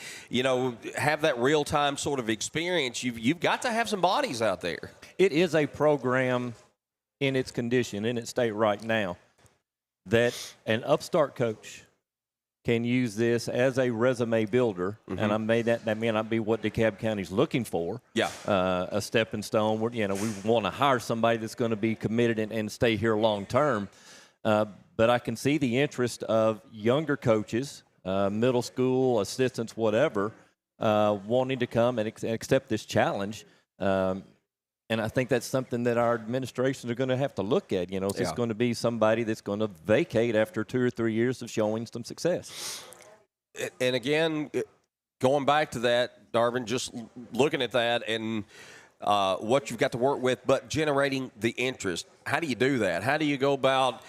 have that real-time sort of experience. You've got to have some bodies out there. It is a program in its condition, in its state right now, that an upstart coach can use this as a resume builder, and that may not be what DeKalb County's looking for. Yeah, a stepping stone. We want to hire somebody that's going to be committed and stay here long term. But I can see the interest of younger coaches, middle school assistants, whatever, wanting to come and accept this challenge. And I think that's something that our administrations are going to have to look at. Is this going to be somebody that's going to vacate after 2 or 3 years of showing some success? And again, going back to that, Darvin, just looking at that and what you've got to work with, but generating the interest. How do you do that? How do you go about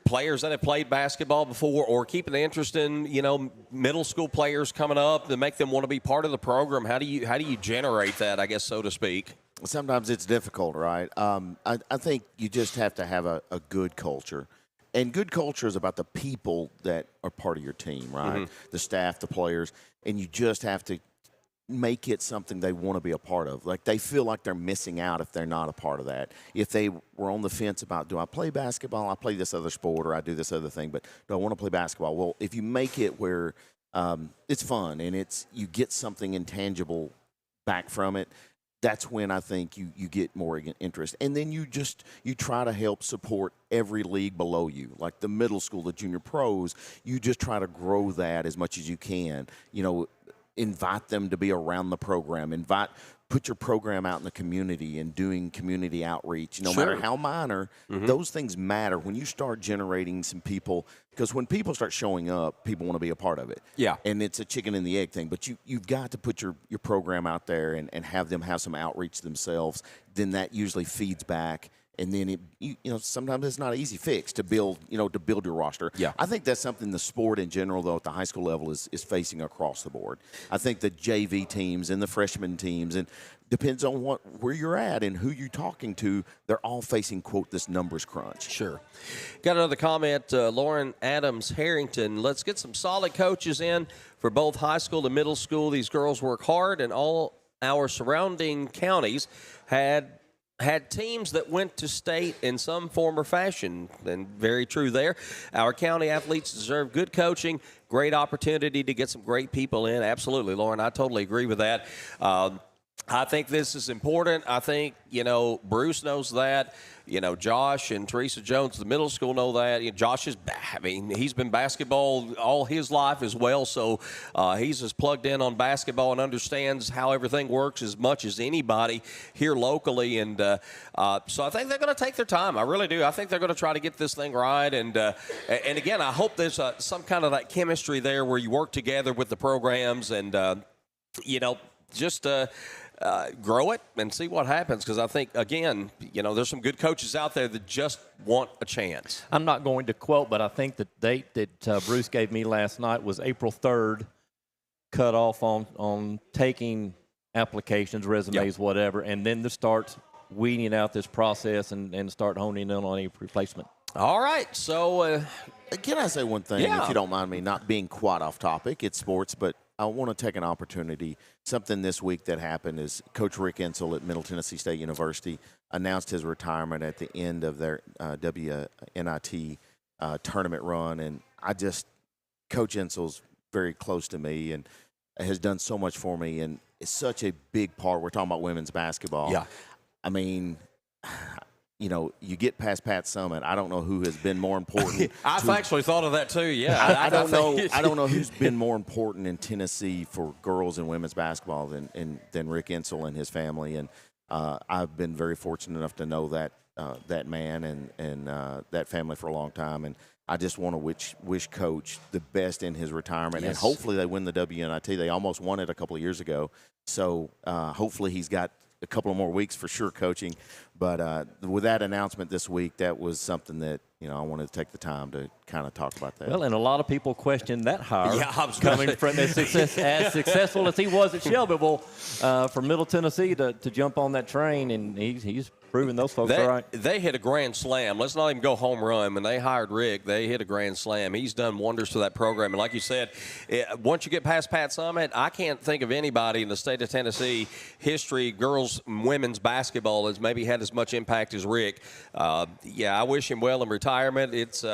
players that have played basketball before, or keeping the interest in, middle school players coming up to make them want to be part of the program? How do you generate that, I guess, so to speak? Sometimes it's difficult, right? I think you just have to have a good culture. And good culture is about the people that are part of your team, right? The staff, the players. And you just have to make it something they want to be a part of. Like, they feel like they're missing out if they're not a part of that. If they were on the fence about, do I play basketball? I play this other sport, or I do this other thing, but do I want to play basketball? Well, if you make it where it's fun and you get something intangible back from it, that's when I think you get more interest. And then you try to help support every league below you, like the middle school, the junior pros. You just try to grow that as much as you can. Invite them to be around the program. Put your program out in the community and doing community outreach. No matter how minor, those things matter when you start generating some people. Because when people start showing up, people want to be a part of it. Yeah. And it's a chicken and the egg thing. But you've got to put your program out there and have them have some outreach themselves. Then that usually feeds back. And then sometimes it's not an easy fix to build your roster. Yeah. I think that's something the sport in general, though, at the high school level is facing across the board. I think the JV teams and the freshman teams, and depends on where you're at and who you're talking to, they're all facing, quote, this numbers crunch. Sure. Got another comment, Lauren Adams Harrington. Let's get some solid coaches in for both high school and middle school. These girls work hard, and all our surrounding counties had teams that went to state in some form or fashion, and very true there. Our county athletes deserve good coaching, great opportunity to get some great people in. Absolutely, Lauren, I totally agree with that. I think this is important. I think, Bruce knows that. Josh and Teresa Jones, the middle school, know that. Josh he's been basketball all his life as well, so he's as plugged in on basketball and understands how everything works as much as anybody here locally. And so I think they're going to take their time. I really do. I think they're going to try to get this thing right. And again, I hope there's some kind of that chemistry there where you work together with the programs and, just grow it and see what happens, because I think, again, there's some good coaches out there that just want a chance. I'm not going to quote, but I think the date that Bruce gave me last night was April 3rd, cut off on taking applications, resumes, whatever, and then to start weeding out this process and start honing in on any replacement. All right, so can I say one thing, if you don't mind me not being quite off topic? It's sports, but I want to take an opportunity. Something this week that happened is Coach Rick Insel at Middle Tennessee State University announced his retirement at the end of their WNIT tournament run. And Coach Insel's very close to me and has done so much for me. And it's such a big part. We're talking about women's basketball. Yeah. I mean, you get past Pat Summit. I don't know who has been more important. I've actually thought of that too. Yeah, I don't know. I don't know who's been more important in Tennessee for girls and women's basketball than Rick Insel and his family. And I've been very fortunate enough to know that man and that family for a long time. And I just want to wish Coach the best in his retirement, and Yes. hopefully they win the WNIT. They almost won it a couple of years ago, so hopefully he's got a couple of more weeks for sure coaching. But with that announcement this week, that was something that I wanted to take the time to kind of talk about that. Well, and a lot of people question that hire. Yeah, I was coming from as successful as he was at Shelbyville, from Middle Tennessee to jump on that train, and he's proving those folks are right. They hit a grand slam. Let's not even go home run. When they hired Rick, they hit a grand slam. He's done wonders for that program. And like you said, once you get past Pat Summitt, I can't think of anybody in the state of Tennessee history, girls and women's basketball, has maybe had as much impact as Rick. I wish him well in retirement. It's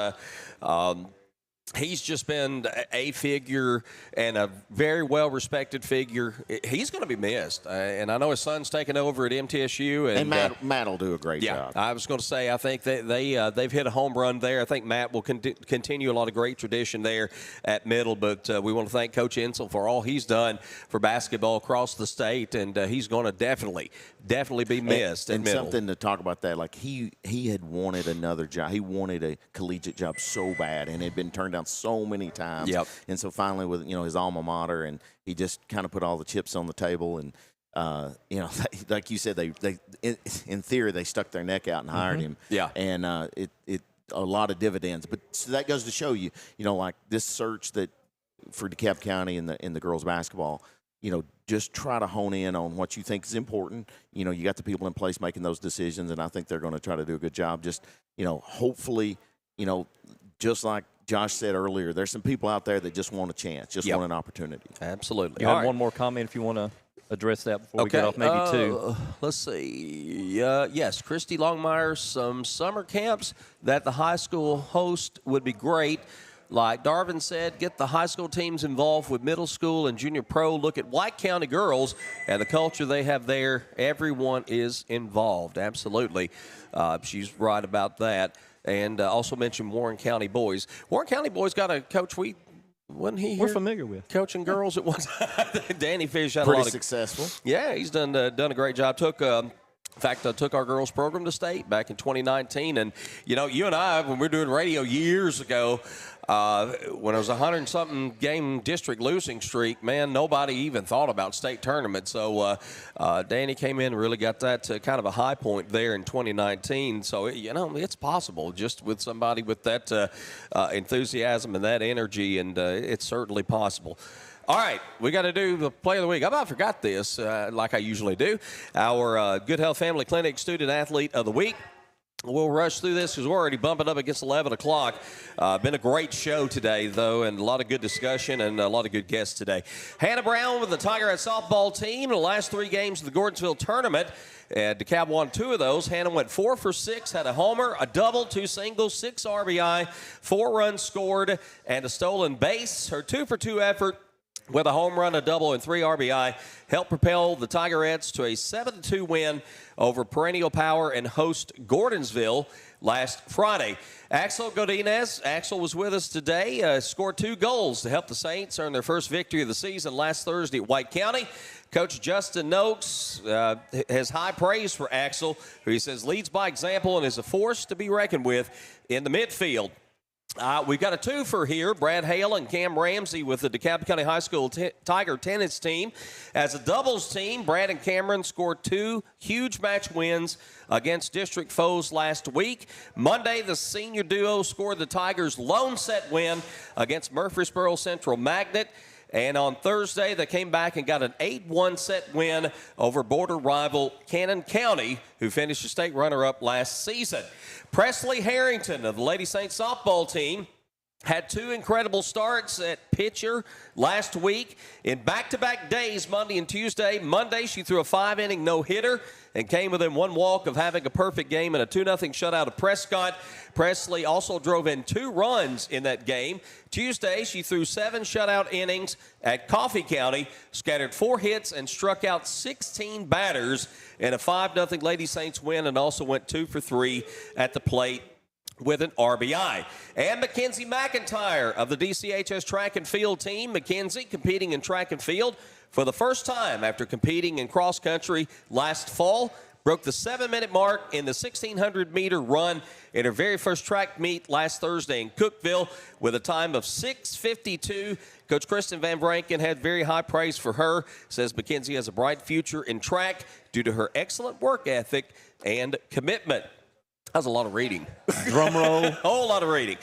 he's just been a figure and a very well-respected figure. He's going to be missed. And I know his son's taking over at MTSU. And Matt will do a great job. I was going to say, I think they've hit a home run there. I think Matt will continue a lot of great tradition there at Middle. But we want to thank Coach Insel for all he's done for basketball across the state. And he's going to definitely be missed at Middle. Something to talk about that, like he had wanted another job. He wanted a collegiate job so bad, and had been turned down so many times. Yep. And so finally, with his alma mater, and he just kind of put all the chips on the table. And like you said, they in theory they stuck their neck out and hired him. Yeah. And it a lot of dividends. But so that goes to show you, like this search that for DeKalb County in the girls basketball. Just try to hone in on what you think is important. You got the people in place making those decisions, and I think they're going to try to do a good job. Just, hopefully, just like Josh said earlier, there's some people out there that just want a chance, just want an opportunity. Absolutely. You have one more comment if you want to address that before we get off, maybe two. Let's see. Yes, Christy Longmire, some summer camps that the high school host would be great. Like Darvin said, get the high school teams involved with middle school and junior pro. Look at White County girls and the culture they have there. Everyone is involved. Absolutely. She's right about that. And also mentioned Warren County boys. Warren County boys got a coach wasn't he here? We're familiar with. Coaching girls at one time. Danny Fish had Pretty a lot of successful. Yeah, he's done a great job. Took our girls program to state back in 2019. And, you and I, when we were doing radio years ago, when it was a 100-something game district losing streak, man, nobody even thought about state tournament. So Danny came in and really got that to kind of a high point there in 2019. So, it's possible just with somebody with that enthusiasm and that energy, and it's certainly possible. All right, we got to do the play of the week. I about forgot this, like I usually do. Our Good Health Family Clinic Student Athlete of the Week. We'll rush through this because we're already bumping up against 11 o'clock. Been a great show today, though, and a lot of good discussion and a lot of good guests today. Hannah Brown with the Tigerette softball team in the last 3 games of the Gordonsville tournament. DeKalb won 2 of those. Hannah went 4 for 6, had a homer, a double, 2 singles, 6 RBI, 4 runs scored, and a stolen base. Her 2 for 2 effort with a home run, a double, and 3 RBI, helped propel the Tigerettes to a 7-2 win over Perennial Power and host Gordonsville last Friday. Axel Godinez, Axel was with us today, scored 2 goals to help the Saints earn their first victory of the season last Thursday at White County. Coach Justin Nokes has high praise for Axel, who he says leads by example and is a force to be reckoned with in the midfield. We've got a twofer here. Brad Hale and Cam Ramsey with the DeKalb County High School Tiger tennis team. As a doubles team, Brad and Cameron scored 2 huge match wins against district foes last week. Monday, the senior duo scored the Tigers' lone set win against Murfreesboro Central Magnet. And on Thursday, they came back and got an 8-1 set win over border rival Cannon County, who finished the state runner-up last season. Presley Harrington of the Lady Saints softball team had 2 incredible starts at pitcher last week in back-to-back days, Monday and Tuesday. Monday, she threw a 5-inning no-hitter and came within 1 walk of having a perfect game in a 2-0 shutout of Prescott. Presley also drove in 2 runs in that game. Tuesday, she threw 7 shutout innings at Coffee County, scattered 4 hits, and struck out 16 batters in a 5-0 Lady Saints win, and also went 2 for 3 at the plate with an RBI. And Mackenzie McIntyre of the DCHS track and field team. Mackenzie competing in track and field for the first time after competing in cross country last fall. broke the 7-minute mark in the 1,600-meter run in her very first track meet last Thursday in Cookeville with a time of 6:52. Coach Kristen Van Branken had very high praise for her, says Mackenzie has a bright future in track due to her excellent work ethic and commitment. That was a lot of reading. Drum roll. A whole lot of reading.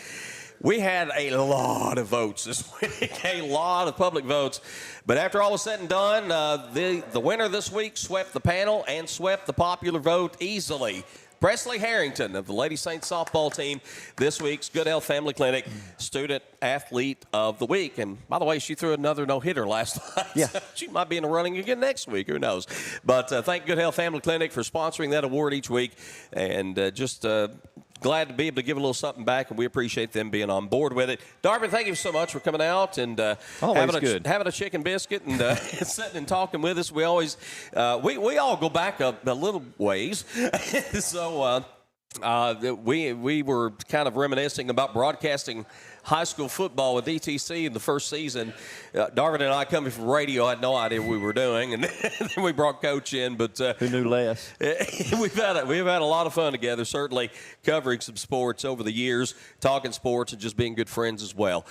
We had a lot of votes this week, a lot of public votes. But after all was said and done, the winner this week swept the panel and swept the popular vote easily. Presley Harrington of the Lady Saints softball team, this week's Good Health Family Clinic Student Athlete of the Week. And by the way, she threw another no-hitter last night. Yeah. So she might be in the running again next week. Who knows? But thank Good Health Family Clinic for sponsoring that award each week. And glad to be able to give a little something back, and we appreciate them being on board with it. Darvin, thank you so much for coming out and having a chicken biscuit and sitting and talking with us. We always we all go back a little ways, so we were kind of reminiscing about broadcasting high school football with DTC in the first season. Darvin and I, coming from radio, had no idea what we were doing, and then we brought Coach in. But who knew less? We've had a lot of fun together. Certainly covering some sports over the years, talking sports, and just being good friends as well.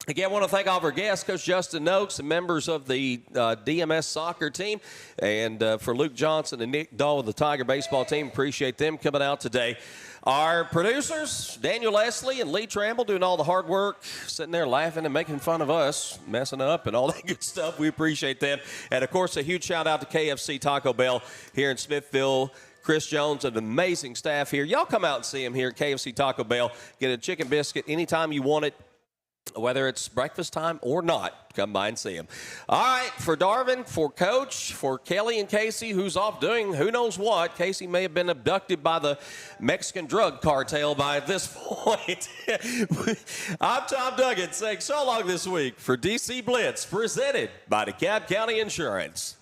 Again, I want to thank all of our guests, Coach Justin Nokes, and members of the DMS soccer team, and for Luke Johnson and Nick Dahl of the Tiger baseball team. Appreciate them coming out today. Our producers, Daniel Leslie and Lee Tramble, doing all the hard work, sitting there laughing and making fun of us, messing up and all that good stuff. We appreciate them. And, of course, a huge shout-out to KFC Taco Bell here in Smithville. Chris Jones, an amazing staff here. Y'all come out and see him here at KFC Taco Bell. Get a chicken biscuit anytime you want it, whether it's breakfast time or not. Come by and see him. All right, for Darvin, for Coach, for Kelly and Casey, who's off doing who knows what. Casey may have been abducted by the Mexican drug cartel by this point. I'm Tom Duggan saying so long this week for DC Blitz, presented by DeKalb County Insurance.